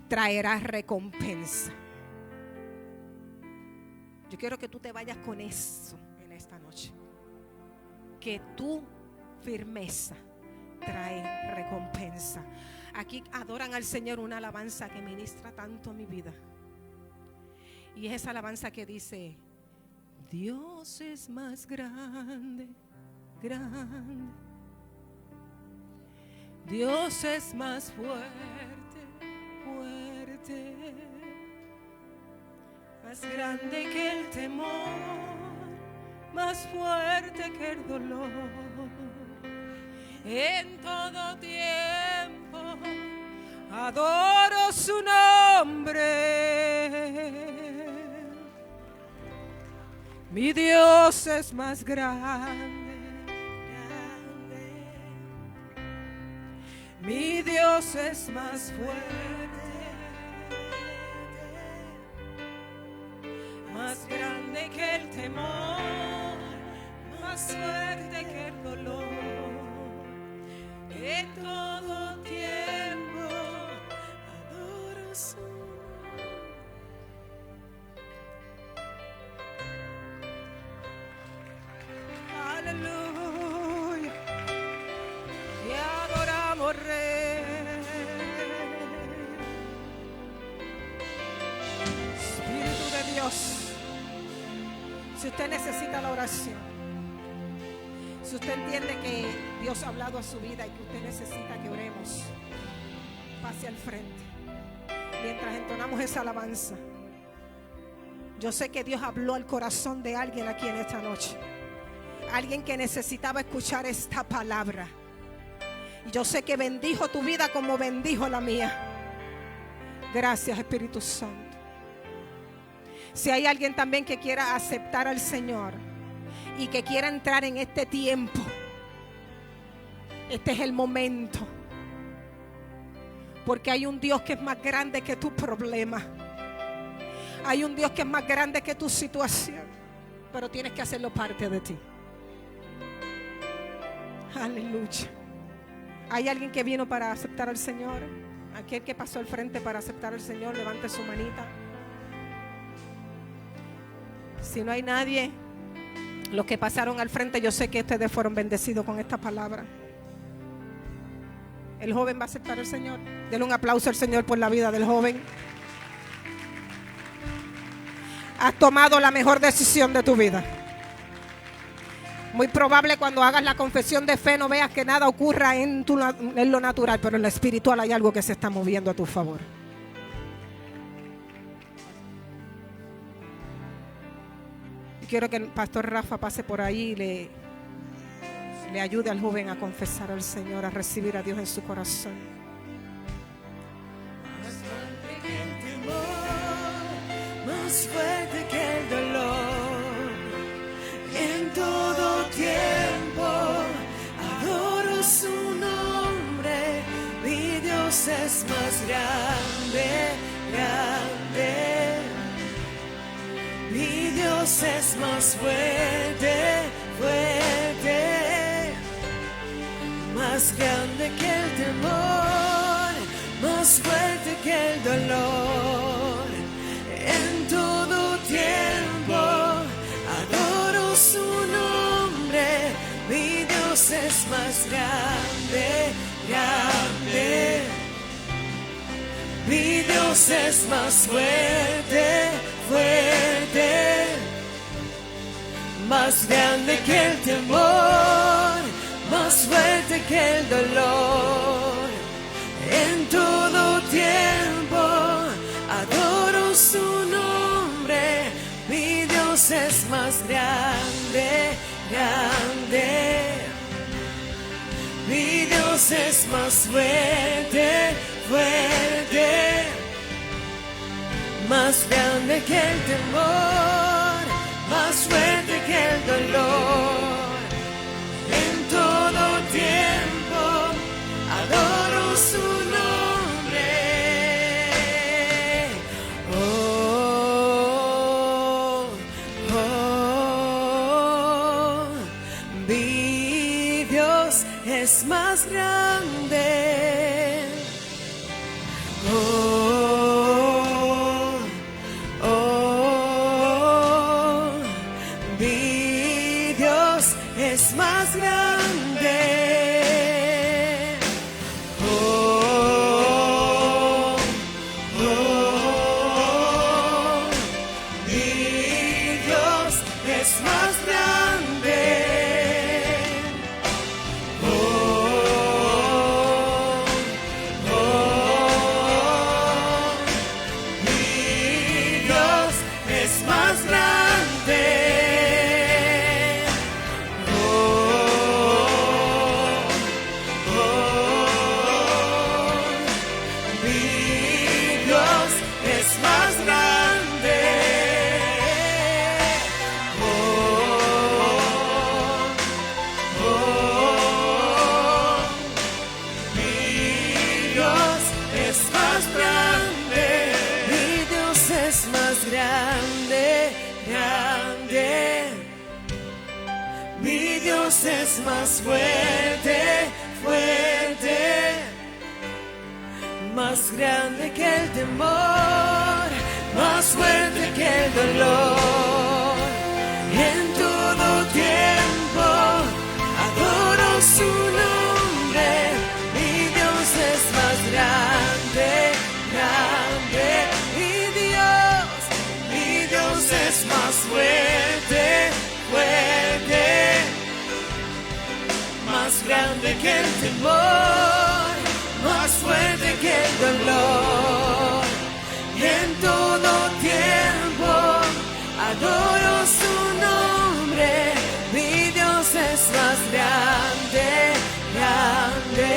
traerá recompensa. Yo quiero que tú te vayas con eso en esta noche. Que tu firmeza trae recompensa. Aquí adoran al Señor una alabanza que ministra tanto a mi vida. Y es esa alabanza que dice: Dios es más grande, grande. Dios es más fuerte, fuerte. Más grande que el temor, más fuerte que el dolor. En todo tiempo adoro su nombre. Mi Dios es más grande, grande. Mi Dios es más fuerte, más grande que el temor, más fuerte que el dolor. En todo tiempo adoro su nombre. Aleluya, y adoramos, Rey. Espíritu de Dios, si usted necesita la oración, si usted entiende que Dios ha hablado a su vida y que usted necesita que oremos, pase al frente mientras entonamos esa alabanza. Yo sé que Dios habló al corazón de alguien aquí en esta noche. Alguien que necesitaba escuchar esta palabra. Y yo sé que bendijo tu vida como bendijo la mía. Gracias, Espíritu Santo. Si hay alguien también que quiera aceptar al Señor y que quiera entrar en este tiempo, este es el momento. Porque hay un Dios que es más grande que tu problema. Hay un Dios que es más grande que tu situación. Pero tienes que hacerlo parte de ti. Aleluya. ¿Hay alguien que vino para aceptar al Señor? Aquel que pasó al frente para aceptar al Señor, levante su manita. Si no hay nadie, los que pasaron al frente, yo sé que ustedes fueron bendecidos con esta palabra. El joven va a aceptar al Señor. Denle un aplauso al Señor por la vida del joven. Has tomado la mejor decisión de tu vida. Muy probable cuando hagas la confesión de fe no veas que nada ocurra en lo natural, pero en lo espiritual hay algo que se está moviendo a tu favor. Quiero que el pastor Rafa pase por ahí y le ayude al joven a confesar al Señor, a recibir a Dios en su corazón. Más fuerte que el dolor, en todo tiempo adoro su nombre. Mi Dios es más grande, grande. Mi Dios es más fuerte, fuerte. Más grande que el temor, más fuerte que el dolor. En todo tiempo adoro su nombre. Mi Dios es más grande, grande. Mi Dios es más fuerte, fuerte. Más grande que el temor, más fuerte que el dolor. En todo tiempo adoro su nombre. Mi Dios es más grande, grande. Mi Dios es más fuerte, fuerte. Más grande que el temor, más fuerte que el dolor. En todo tiempo adoro su nombre. Oh, oh, mi Dios es más grande. Oh, oh, mi Dios es más grande. Oh, oh, mi Dios es más grande. Oh, oh, mi Dios es más grande. Mi Dios es más fuerte, fuerte. Más grande que el temor, más fuerte que el dolor. En todo tiempo adoro su nombre. Mi Dios es más grande, grande. Mi Dios es más fuerte, fuerte. Más grande que el temor, más fuerte que el dolor. En todo tiempo adoro su nombre. Mi Dios es más grande, grande.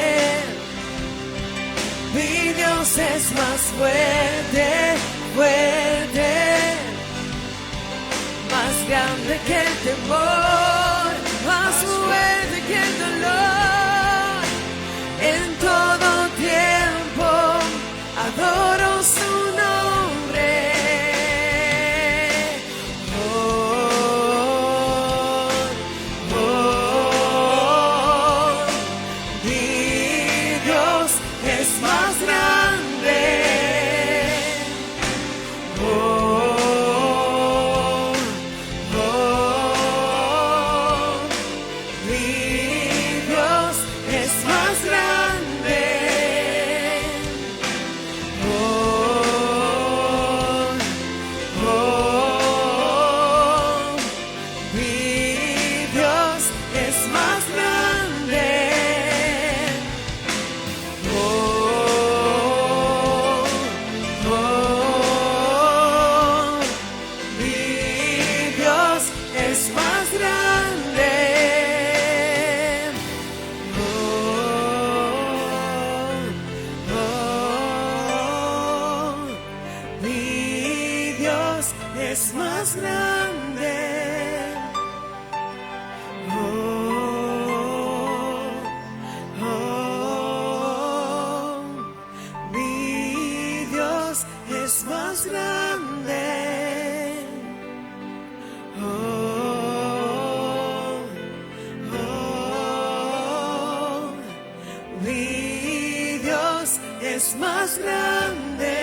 Mi Dios es más fuerte, fuerte. Más grande que el temor, más fuerte que el dolor. En todo tiempo adoro su nombre. Oh, oh, mi Dios es más grande. Oh, oh, es más grande.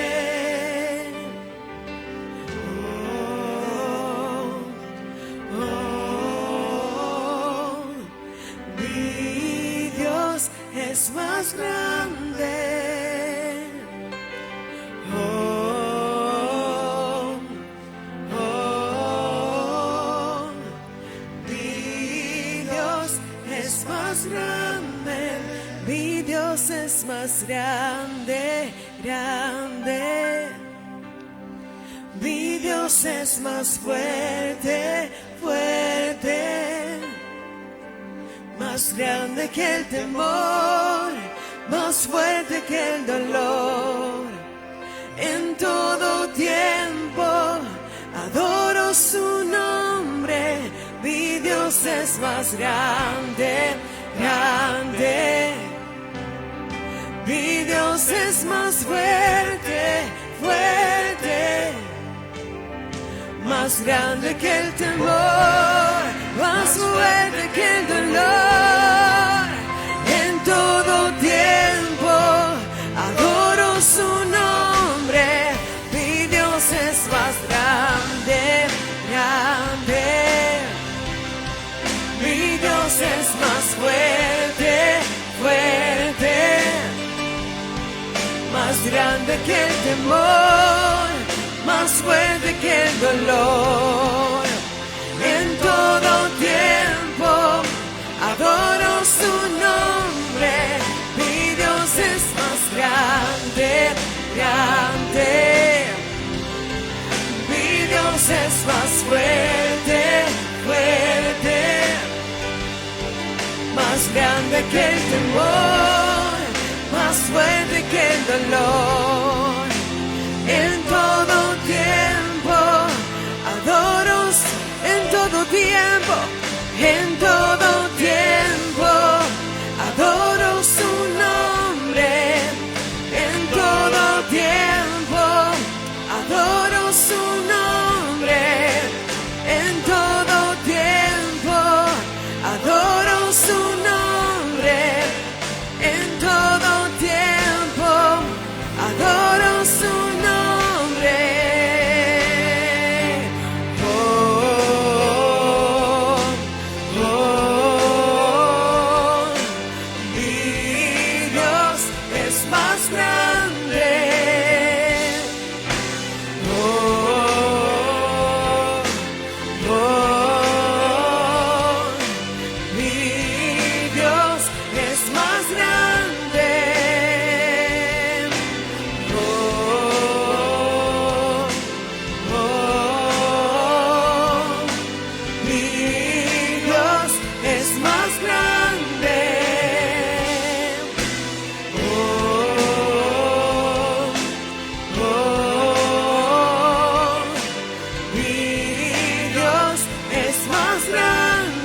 Mi Dios es más grande. Mi Dios es más grande. Mi Dios es más grande, grande. Mi Dios es más fuerte, fuerte. Más grande que el temor, más fuerte que el dolor. En todo tiempo adoro su nombre. Mi Dios es más grande, grande. Mi Dios es más fuerte, fuerte. Más grande que el temor, más fuerte que el dolor. En todo tiempo adoro su nombre. Mi Dios es más grande, grande. Mi Dios es más fuerte, fuerte. Más grande que el temor, más fuerte que el dolor. En todo tiempo adoro su nombre. Mi Dios es más grande, grande. Mi Dios es más fuerte, fuerte. Más grande que el temor, más fuerte que el dolor. En todo tiempo adoro, en todo tiempo, en todo tiempo adoro su nombre. En todo tiempo adoro su nombre. En todo tiempo adoro su nombre. En todo tiempo adoro su nombre. Mi Dios es más grande. Mi Dios es más grande. Mi Dios es más grande. Mi Dios es más grande.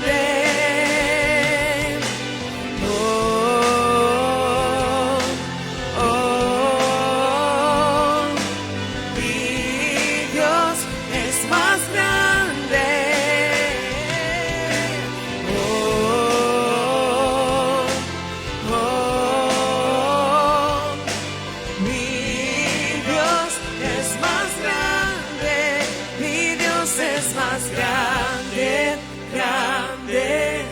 Mi Dios es más grande. Mi Dios es más grande. Mi Dios es más grande, grande.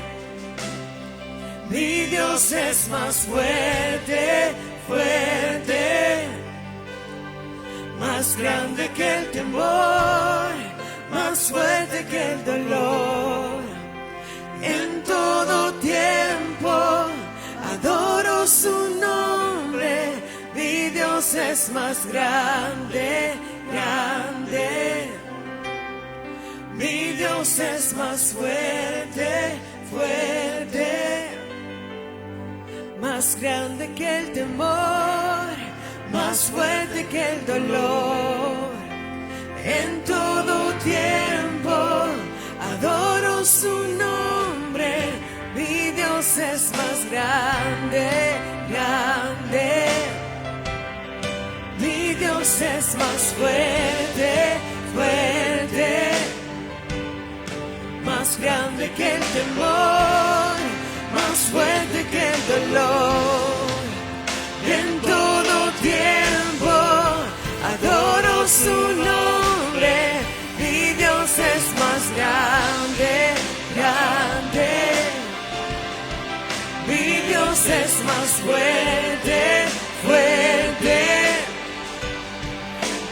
Mi Dios es más fuerte, fuerte. Más grande que el temor, más fuerte que el dolor. En todo tiempo adoro su nombre. Mi Dios es más grande, grande. Mi Dios es más fuerte, fuerte. Más grande que el temor, más fuerte que el dolor. En todo tiempo adoro su nombre. Mi Dios es más grande, grande. Mi Dios es más fuerte, fuerte. Más grande que el temor, más fuerte que el dolor. En todo Dios es más fuerte, fuerte,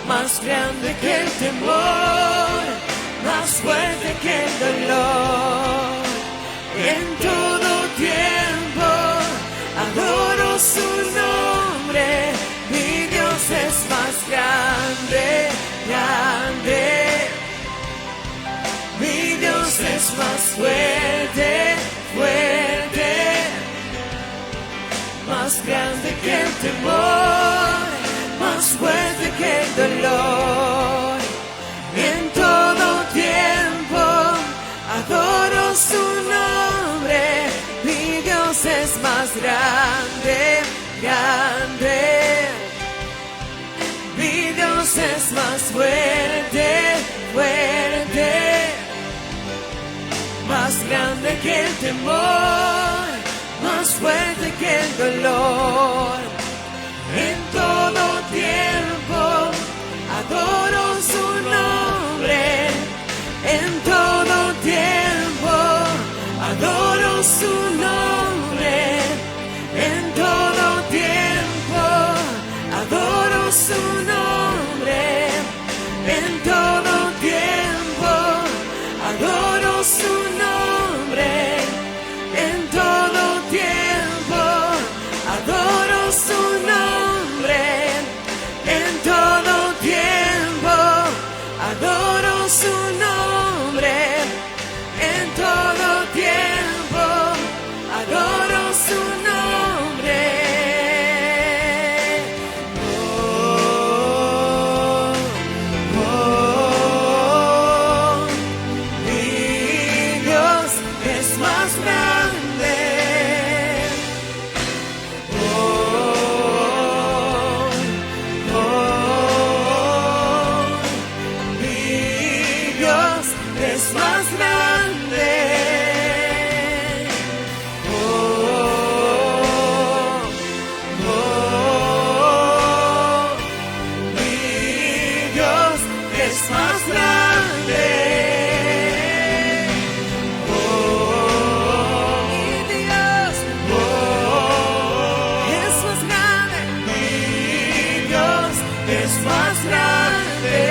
más grande que el temor, más fuerte que el dolor. En todo tiempo adoro su nombre. Mi Dios es más grande, grande. Mi Dios es más fuerte, fuerte, más grande que el temor, más fuerte que el dolor. En todo tiempo adoro su nombre. Mi Dios es más grande, grande. Mi Dios es más fuerte, fuerte, más grande que el temor, más fuerte que el dolor. En todo tiempo adoro su nombre. En todo tiempo adoro su nombre. En todo tiempo adoro su nombre. En todo tiempo adoro su nombre. En todo tiempo adoro su nombre. En todo tiempo adoro su nombre. En todo tiempo adoro su nombre. Mi Dios es más grande. Mi Dios es más grande. Mi Dios es más grande. Mi Dios es más grande. Mi Dios es más grande.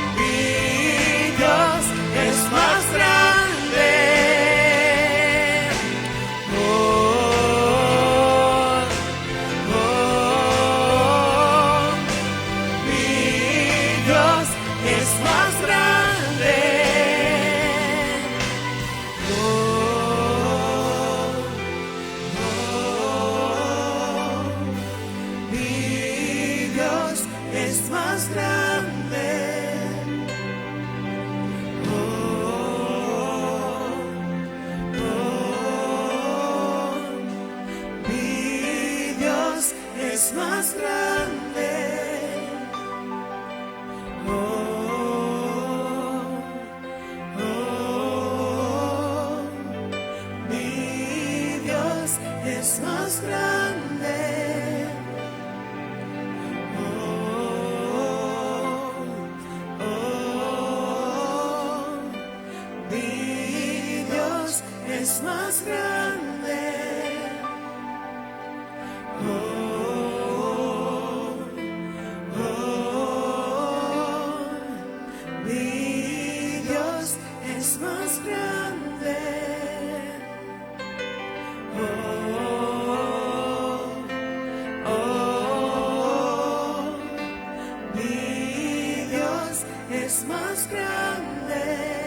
Mi Dios es más grande. Mi Dios es más grande. Mi Dios es más grande. Mi Dios es más grande. Mi Dios es más grande. Mi Dios es más grande. Mi Dios es más grande. Mi Dios es más grande.